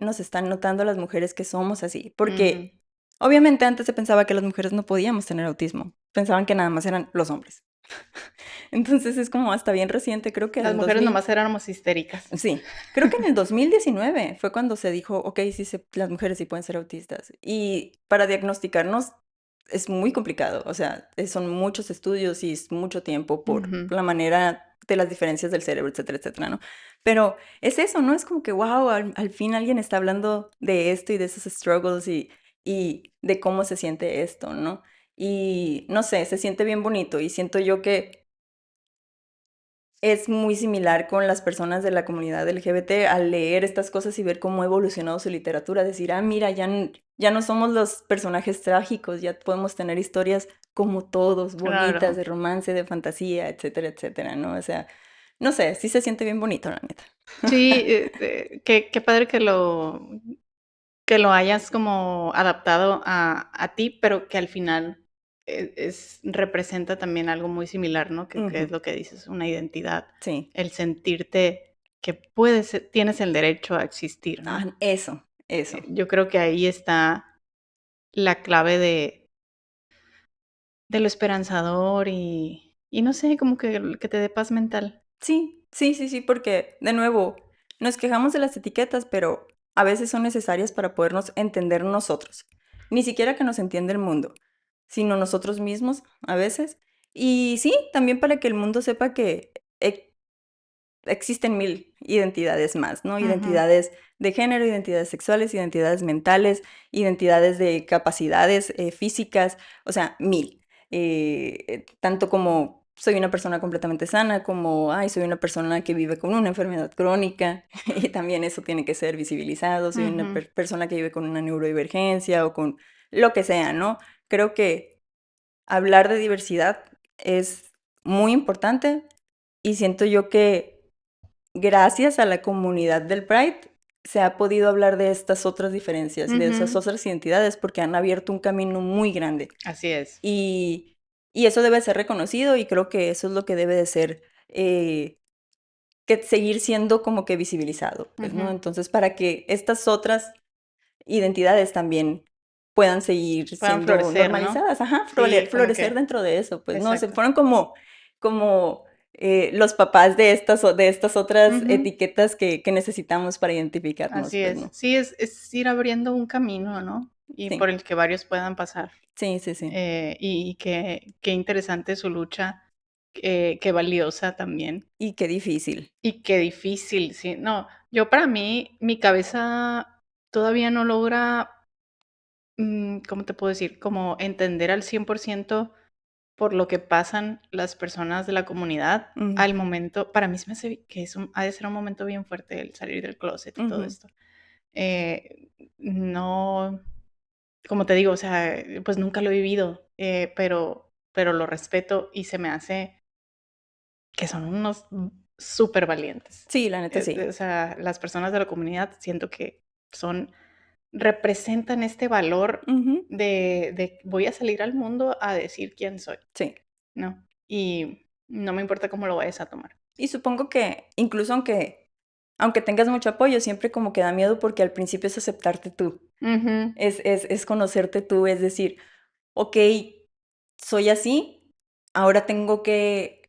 [SPEAKER 1] nos están notando las mujeres que somos así.
[SPEAKER 2] ujú.
[SPEAKER 1] Porque obviamente antes se pensaba que las mujeres no podíamos tener autismo. Pensaban que nada más eran los hombres. Entonces es como hasta bien reciente, creo que
[SPEAKER 2] Las
[SPEAKER 1] en
[SPEAKER 2] mujeres
[SPEAKER 1] 2000,
[SPEAKER 2] nomás éramos histéricas.
[SPEAKER 1] sí, creo que en el 2019 fue cuando se dijo, ok, sí, las mujeres sí pueden ser autistas. Y para diagnosticarnos es muy complicado, o sea, son muchos estudios y es mucho tiempo por
[SPEAKER 2] Ujú.
[SPEAKER 1] la manera de las diferencias del cerebro, etcétera, etcétera, ¿no? Pero es eso, ¿no? Es como que, wow, al fin alguien está hablando de esto y de esos struggles y de cómo se siente esto, ¿no? Y no sé, se siente bien bonito y siento yo que es muy similar con las personas de la comunidad LGBT al leer estas cosas y ver cómo ha evolucionado su literatura, decir, ah, mira, ya no somos los personajes trágicos, ya podemos tener historias como todos, bonitas,
[SPEAKER 2] Claro.
[SPEAKER 1] de romance, de fantasía, etcétera, etcétera, ¿no? O sea, no sé, sí se siente bien bonito, la neta.
[SPEAKER 2] Sí, qué padre que lo hayas como adaptado a ti, pero que al final representa también algo muy similar, ¿no? Que es
[SPEAKER 1] Ujú,
[SPEAKER 2] lo que dices, una identidad,
[SPEAKER 1] sí,
[SPEAKER 2] el sentirte que puedes, tienes el derecho a existir, ¿no?
[SPEAKER 1] eso.
[SPEAKER 2] Yo creo que ahí está la clave de lo esperanzador y no sé, como que te dé paz mental.
[SPEAKER 1] Sí, sí, sí, sí, porque de nuevo, nos quejamos de las etiquetas, pero a veces son necesarias para podernos entender nosotros. Ni siquiera que nos entienda el mundo, sino nosotros mismos a veces. Y sí, también para que el mundo sepa que existen mil identidades más, ¿no?
[SPEAKER 2] Ujú,
[SPEAKER 1] Identidades de género, identidades sexuales, identidades mentales, identidades de capacidades físicas, o sea, mil. Tanto como soy una persona completamente sana, como, ay, soy una persona que vive con una enfermedad crónica, y también eso tiene que ser visibilizado, soy una
[SPEAKER 2] ujú.
[SPEAKER 1] persona que vive con una neurodivergencia o con lo que sea, ¿no? Creo que hablar de diversidad es muy importante y siento yo que gracias a la comunidad del Pride se ha podido hablar de estas otras diferencias y de esas
[SPEAKER 2] Ujú,
[SPEAKER 1] otras identidades porque han abierto un camino muy grande.
[SPEAKER 2] así es.
[SPEAKER 1] Y, y eso debe ser reconocido y creo que eso es lo que debe de ser, que seguir siendo como que visibilizado, pues, ¿no?
[SPEAKER 2] Ujú,
[SPEAKER 1] Entonces, para que estas otras identidades también puedan seguir
[SPEAKER 2] puedan
[SPEAKER 1] siendo
[SPEAKER 2] florecer, ¿no?
[SPEAKER 1] normalizadas, ajá,
[SPEAKER 2] Sí, como
[SPEAKER 1] florecer
[SPEAKER 2] que
[SPEAKER 1] dentro de eso, pues, ¿no? Se
[SPEAKER 2] exacto.
[SPEAKER 1] fueron como los papás de de estas otras
[SPEAKER 2] Ujú,
[SPEAKER 1] etiquetas que necesitamos para identificarnos,
[SPEAKER 2] así
[SPEAKER 1] pues,
[SPEAKER 2] es.
[SPEAKER 1] ¿no?
[SPEAKER 2] Sí, es ir abriendo un camino, ¿no? Y por
[SPEAKER 1] Sí,
[SPEAKER 2] el que varios puedan pasar.
[SPEAKER 1] sí, sí, sí.
[SPEAKER 2] Y qué interesante su lucha, qué valiosa también.
[SPEAKER 1] Y qué difícil.
[SPEAKER 2] Y qué difícil, sí. No, yo para mí, mi cabeza todavía no logra, ¿cómo te puedo decir? Como entender al 100% por lo que pasan las personas de la comunidad
[SPEAKER 1] Ujú,
[SPEAKER 2] al momento, para mí se me hace que ha de ser un momento bien fuerte el salir del closet y todo
[SPEAKER 1] ujú.
[SPEAKER 2] esto. No, como te digo, o sea, pues nunca lo he vivido, pero lo respeto y se me hace que son unos súper valientes.
[SPEAKER 1] Sí, la neta sí.
[SPEAKER 2] O sea, las personas de la comunidad siento que son representan este valor
[SPEAKER 1] Ujú,
[SPEAKER 2] de voy a salir al mundo a decir quién soy,
[SPEAKER 1] sí.
[SPEAKER 2] ¿no? Y no me importa cómo lo vayas a tomar.
[SPEAKER 1] Y supongo que incluso aunque tengas mucho apoyo, siempre como que da miedo porque al principio es aceptarte tú.
[SPEAKER 2] Ujú,
[SPEAKER 1] Es conocerte tú, es decir, ok, soy así, ahora tengo que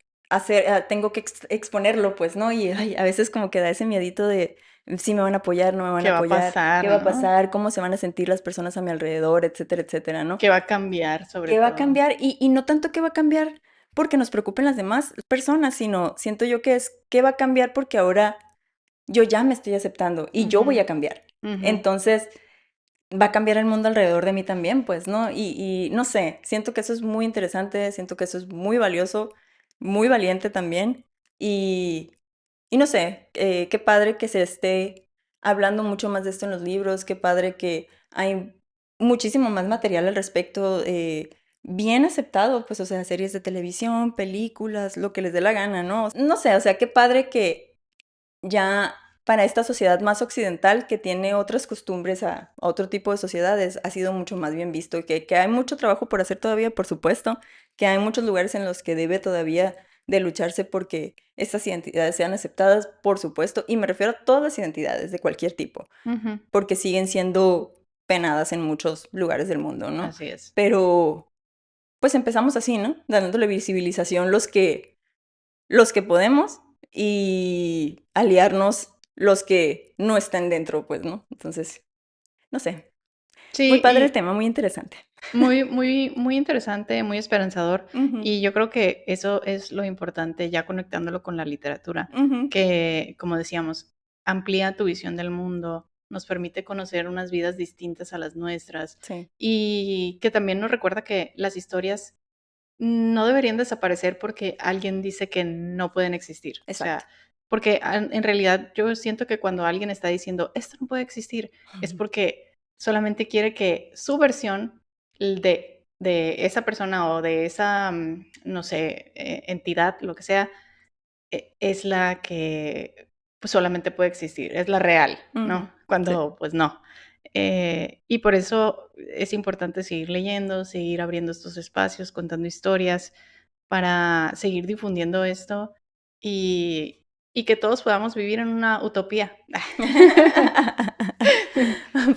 [SPEAKER 1] tengo que exponerlo, pues, ¿no? Y ay, a veces como que da ese miedito de si me van a apoyar, no me van a
[SPEAKER 2] ¿qué va a
[SPEAKER 1] apoyar,
[SPEAKER 2] pasar,
[SPEAKER 1] qué va a
[SPEAKER 2] no?
[SPEAKER 1] pasar, cómo se van a sentir las personas a mi alrededor, etcétera, etcétera, ¿no?
[SPEAKER 2] ¿Qué va a cambiar sobre
[SPEAKER 1] ¿Qué va a
[SPEAKER 2] todo?
[SPEAKER 1] cambiar? Y no tanto qué va a cambiar porque nos preocupen las demás personas, sino siento yo que es qué va a cambiar porque ahora yo ya me estoy aceptando y yo
[SPEAKER 2] Ujú,
[SPEAKER 1] voy a cambiar.
[SPEAKER 2] ujú.
[SPEAKER 1] Entonces, va a cambiar el mundo alrededor de mí también, pues, ¿no? Y no sé, siento que eso es muy interesante, siento que eso es muy valioso, muy valiente también. Y, y no sé, qué padre que se esté hablando mucho más de esto en los libros, qué padre que hay muchísimo más material al respecto, bien aceptado, pues, o sea, series de televisión, películas, lo que les dé la gana, ¿no? No sé, o sea, qué padre que ya para esta sociedad más occidental que tiene otras costumbres a otro tipo de sociedades, ha sido mucho más bien visto, que hay mucho trabajo por hacer todavía, por supuesto, que hay muchos lugares en los que debe todavía de lucharse porque estas identidades sean aceptadas, por supuesto, y me refiero a todas las identidades de cualquier tipo,
[SPEAKER 2] Ujú,
[SPEAKER 1] porque siguen siendo penadas en muchos lugares del mundo, ¿no?
[SPEAKER 2] así es.
[SPEAKER 1] Pero pues empezamos así, ¿no? Dándole visibilización los que podemos y aliarnos los que no están dentro, pues, ¿no? Entonces, no sé. Muy
[SPEAKER 2] Sí,
[SPEAKER 1] padre el
[SPEAKER 2] y
[SPEAKER 1] tema, muy interesante.
[SPEAKER 2] muy, muy, muy interesante, muy esperanzador.
[SPEAKER 1] Ujú,
[SPEAKER 2] Y yo creo que eso es lo importante, ya conectándolo con la literatura,
[SPEAKER 1] ujú,
[SPEAKER 2] que, como decíamos, amplía tu visión del mundo, nos permite conocer unas vidas distintas a las nuestras
[SPEAKER 1] sí,
[SPEAKER 2] y que también nos recuerda que las historias no deberían desaparecer porque alguien dice que no pueden existir. O
[SPEAKER 1] exacto.
[SPEAKER 2] sea, porque en realidad yo siento que cuando alguien está diciendo esto no puede existir, es
[SPEAKER 1] Ujú,
[SPEAKER 2] porque solamente quiere que su versión de esa persona o de esa, no sé, entidad, lo que sea, es la que pues, solamente puede existir, es la real,
[SPEAKER 1] ujú,
[SPEAKER 2] ¿no?
[SPEAKER 1] sí.
[SPEAKER 2] Cuando pues no. Y por eso es importante seguir leyendo, seguir abriendo estos espacios, contando historias, para seguir difundiendo esto y, y que todos podamos vivir en una utopía.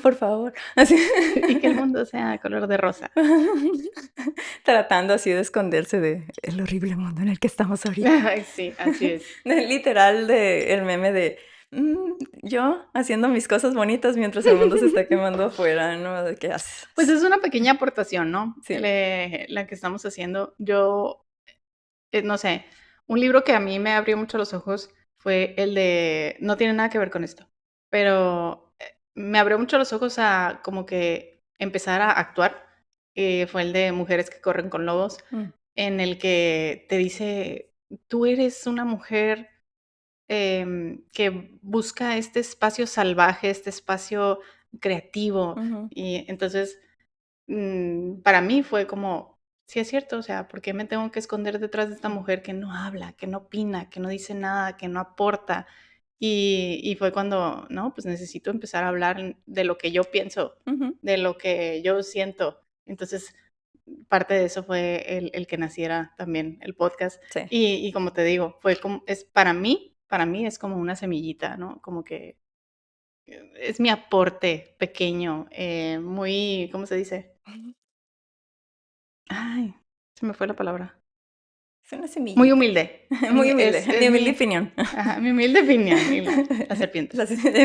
[SPEAKER 1] Por favor. Así.
[SPEAKER 2] Y que el mundo sea color de rosa.
[SPEAKER 1] Tratando así de esconderse de el horrible mundo en el que estamos ahorita.
[SPEAKER 2] Ay, sí, así es.
[SPEAKER 1] Literal de el meme de yo haciendo mis cosas bonitas mientras el mundo se está quemando afuera, ¿no? ¿De qué haces?
[SPEAKER 2] Pues es una pequeña aportación, ¿no?
[SPEAKER 1] Sí.
[SPEAKER 2] La que estamos haciendo. Yo no sé, un libro que a mí me abrió mucho los ojos fue el de, no tiene nada que ver con esto, pero me abrió mucho los ojos a como que empezar a actuar. Fue el de Mujeres que corren con lobos,
[SPEAKER 1] Mm,
[SPEAKER 2] en el que te dice, tú eres una mujer que busca este espacio salvaje, este espacio creativo.
[SPEAKER 1] ujú,
[SPEAKER 2] Y entonces para mí fue como, sí es cierto, o sea, ¿por qué me tengo que esconder detrás de esta mujer que no habla, que no opina, que no dice nada, que no aporta? Y fue cuando, no, pues necesito empezar a hablar de lo que yo pienso,
[SPEAKER 1] ujú,
[SPEAKER 2] de lo que yo siento. Entonces, parte de eso fue el que naciera también el podcast.
[SPEAKER 1] sí.
[SPEAKER 2] Y como te digo, fue como, es para mí es como una semillita, ¿no? Como que es mi aporte pequeño, muy, ¿cómo se dice? Ay, se me fue la palabra.
[SPEAKER 1] Es una
[SPEAKER 2] Muy
[SPEAKER 1] semillita.
[SPEAKER 2] humilde.
[SPEAKER 1] Muy humilde,
[SPEAKER 2] Es
[SPEAKER 1] mi humilde
[SPEAKER 2] mi,
[SPEAKER 1] opinión.
[SPEAKER 2] ajá, mi humilde opinión. Y las serpientes.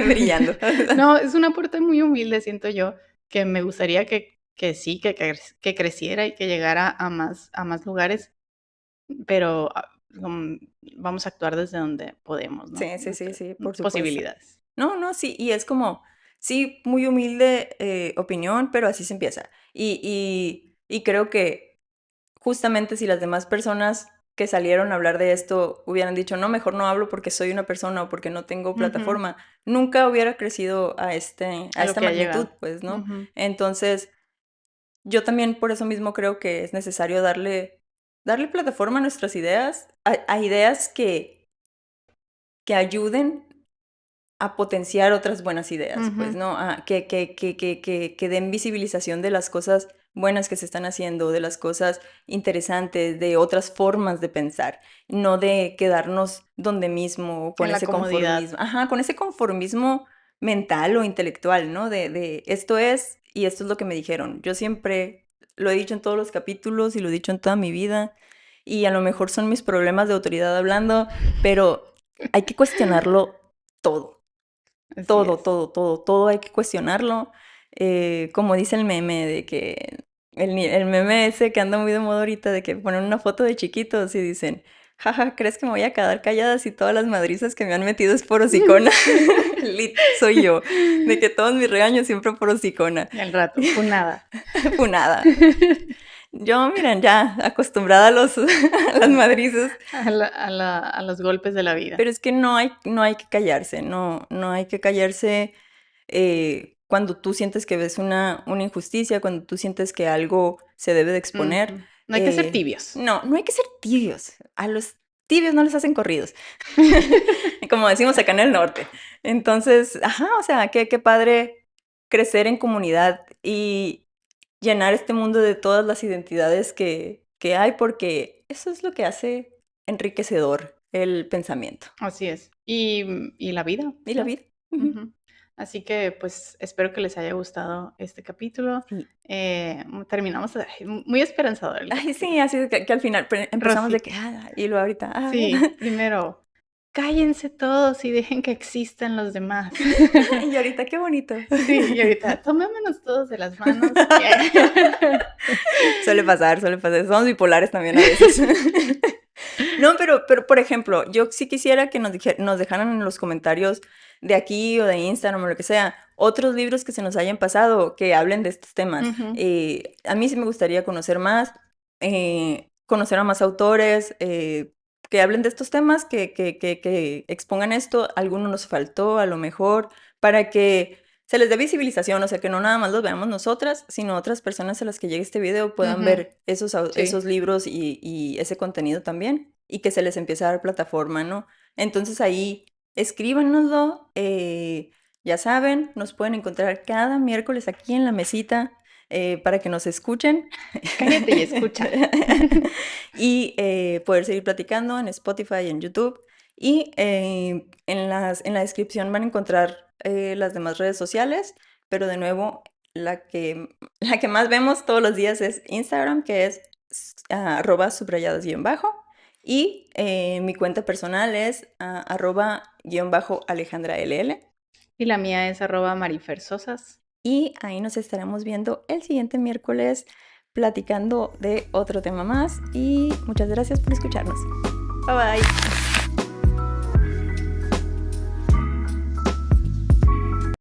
[SPEAKER 1] Brillando.
[SPEAKER 2] No, es un aporte muy humilde, siento yo, que me gustaría que sí, que creciera y que llegara a más lugares, pero vamos a actuar desde donde podemos, ¿no?
[SPEAKER 1] Sí, sí, sí,
[SPEAKER 2] Nuestras
[SPEAKER 1] sí, por supuesto.
[SPEAKER 2] posibilidades.
[SPEAKER 1] No, no, sí, y es como, sí, muy humilde opinión, pero así se empieza. Y creo que justamente si las demás personas que salieron a hablar de esto hubieran dicho, no, mejor no hablo porque soy una persona o porque no tengo
[SPEAKER 2] Ujú,
[SPEAKER 1] plataforma, nunca hubiera crecido a
[SPEAKER 2] a lo
[SPEAKER 1] esta
[SPEAKER 2] que ha
[SPEAKER 1] magnitud,
[SPEAKER 2] llegado.
[SPEAKER 1] pues, ¿no?
[SPEAKER 2] Ujú,
[SPEAKER 1] Entonces, yo también por eso mismo creo que es necesario darle plataforma a nuestras ideas, a ideas que ayuden a potenciar otras buenas ideas, pues,
[SPEAKER 2] ujú,
[SPEAKER 1] ¿no? Que den visibilización de las cosas buenas que se están haciendo, de las cosas interesantes, de otras formas de pensar, no de quedarnos donde mismo, con
[SPEAKER 2] en la
[SPEAKER 1] ese
[SPEAKER 2] comodidad.
[SPEAKER 1] conformismo, ajá, con ese conformismo mental o intelectual, ¿no? De esto es y esto es lo que me dijeron. Yo siempre lo he dicho en todos los capítulos y lo he dicho en toda mi vida y a lo mejor son mis problemas de autoridad hablando, pero hay que cuestionarlo todo.
[SPEAKER 2] Así
[SPEAKER 1] Todo,
[SPEAKER 2] es.
[SPEAKER 1] todo, todo, todo hay que cuestionarlo. Como dice el meme de que el meme ese que anda muy de moda ahorita de que ponen una foto de chiquitos y dicen, jaja, ¿crees que me voy a quedar callada si todas las madrizas que me han metido es por hocicona? Lit, soy yo, de que todos mis regaños siempre por hocicona.
[SPEAKER 2] Y al rato, funada.
[SPEAKER 1] Funada. Yo, miren, ya acostumbrada a a las madrizas.
[SPEAKER 2] A los golpes de la vida.
[SPEAKER 1] Pero es que no hay que callarse, no hay que callarse cuando tú sientes que ves una injusticia, cuando tú sientes que algo se debe de exponer.
[SPEAKER 2] Ujú. No hay que ser tibios.
[SPEAKER 1] No hay que ser tibios. A los tibios no les hacen corridos, como decimos acá en el norte. Entonces, ajá, o sea, qué padre crecer en comunidad y llenar este mundo de todas las identidades que hay, porque eso es lo que hace enriquecedor el pensamiento
[SPEAKER 2] Así es. Y la vida,
[SPEAKER 1] y la
[SPEAKER 2] ¿no?
[SPEAKER 1] vida. Ujú.
[SPEAKER 2] Ujú. Así que pues espero que les haya gustado este capítulo.
[SPEAKER 1] Sí.
[SPEAKER 2] Terminamos muy esperanzador el
[SPEAKER 1] Ay,
[SPEAKER 2] capítulo.
[SPEAKER 1] sí, así de que al final empezamos de
[SPEAKER 2] Rosy,
[SPEAKER 1] que, y luego ahorita,
[SPEAKER 2] sí, primero, cállense todos y dejen que existan los demás.
[SPEAKER 1] y ahorita qué bonito.
[SPEAKER 2] Sí, y ahorita, tomémonos todos de las manos.
[SPEAKER 1] Suele pasar, somos bipolares también a veces. No, pero por ejemplo, yo sí quisiera que nos dejaran en los comentarios de aquí o de Instagram o lo que sea, otros libros que se nos hayan pasado que hablen de estos temas.
[SPEAKER 2] Ujú.
[SPEAKER 1] A mí sí me gustaría conocer más, conocer a más autores, que hablen de estos temas, que expongan esto. Alguno nos faltó, a lo mejor, para que se les dé visibilización, o sea, que no nada más los veamos nosotras, sino otras personas a las que llegue este video puedan
[SPEAKER 2] Ujú.
[SPEAKER 1] ver esos
[SPEAKER 2] Sí.
[SPEAKER 1] libros y ese contenido también, y que se les empiece a dar plataforma, ¿no? Entonces ahí escríbanoslo, ya saben, nos pueden encontrar cada miércoles aquí en la mesita para que nos escuchen
[SPEAKER 2] Cállate y escucha.
[SPEAKER 1] y poder seguir platicando en Spotify y en YouTube. Y en la descripción van a encontrar las demás redes sociales, pero de nuevo, la que más vemos todos los días es Instagram, que es @subrayadas_bajo. Y mi cuenta personal es @_AlejandraLL.
[SPEAKER 2] Y la mía es @marifersosas.
[SPEAKER 1] Y ahí nos estaremos viendo el siguiente miércoles platicando de otro tema más. Y muchas gracias por escucharnos. Bye bye.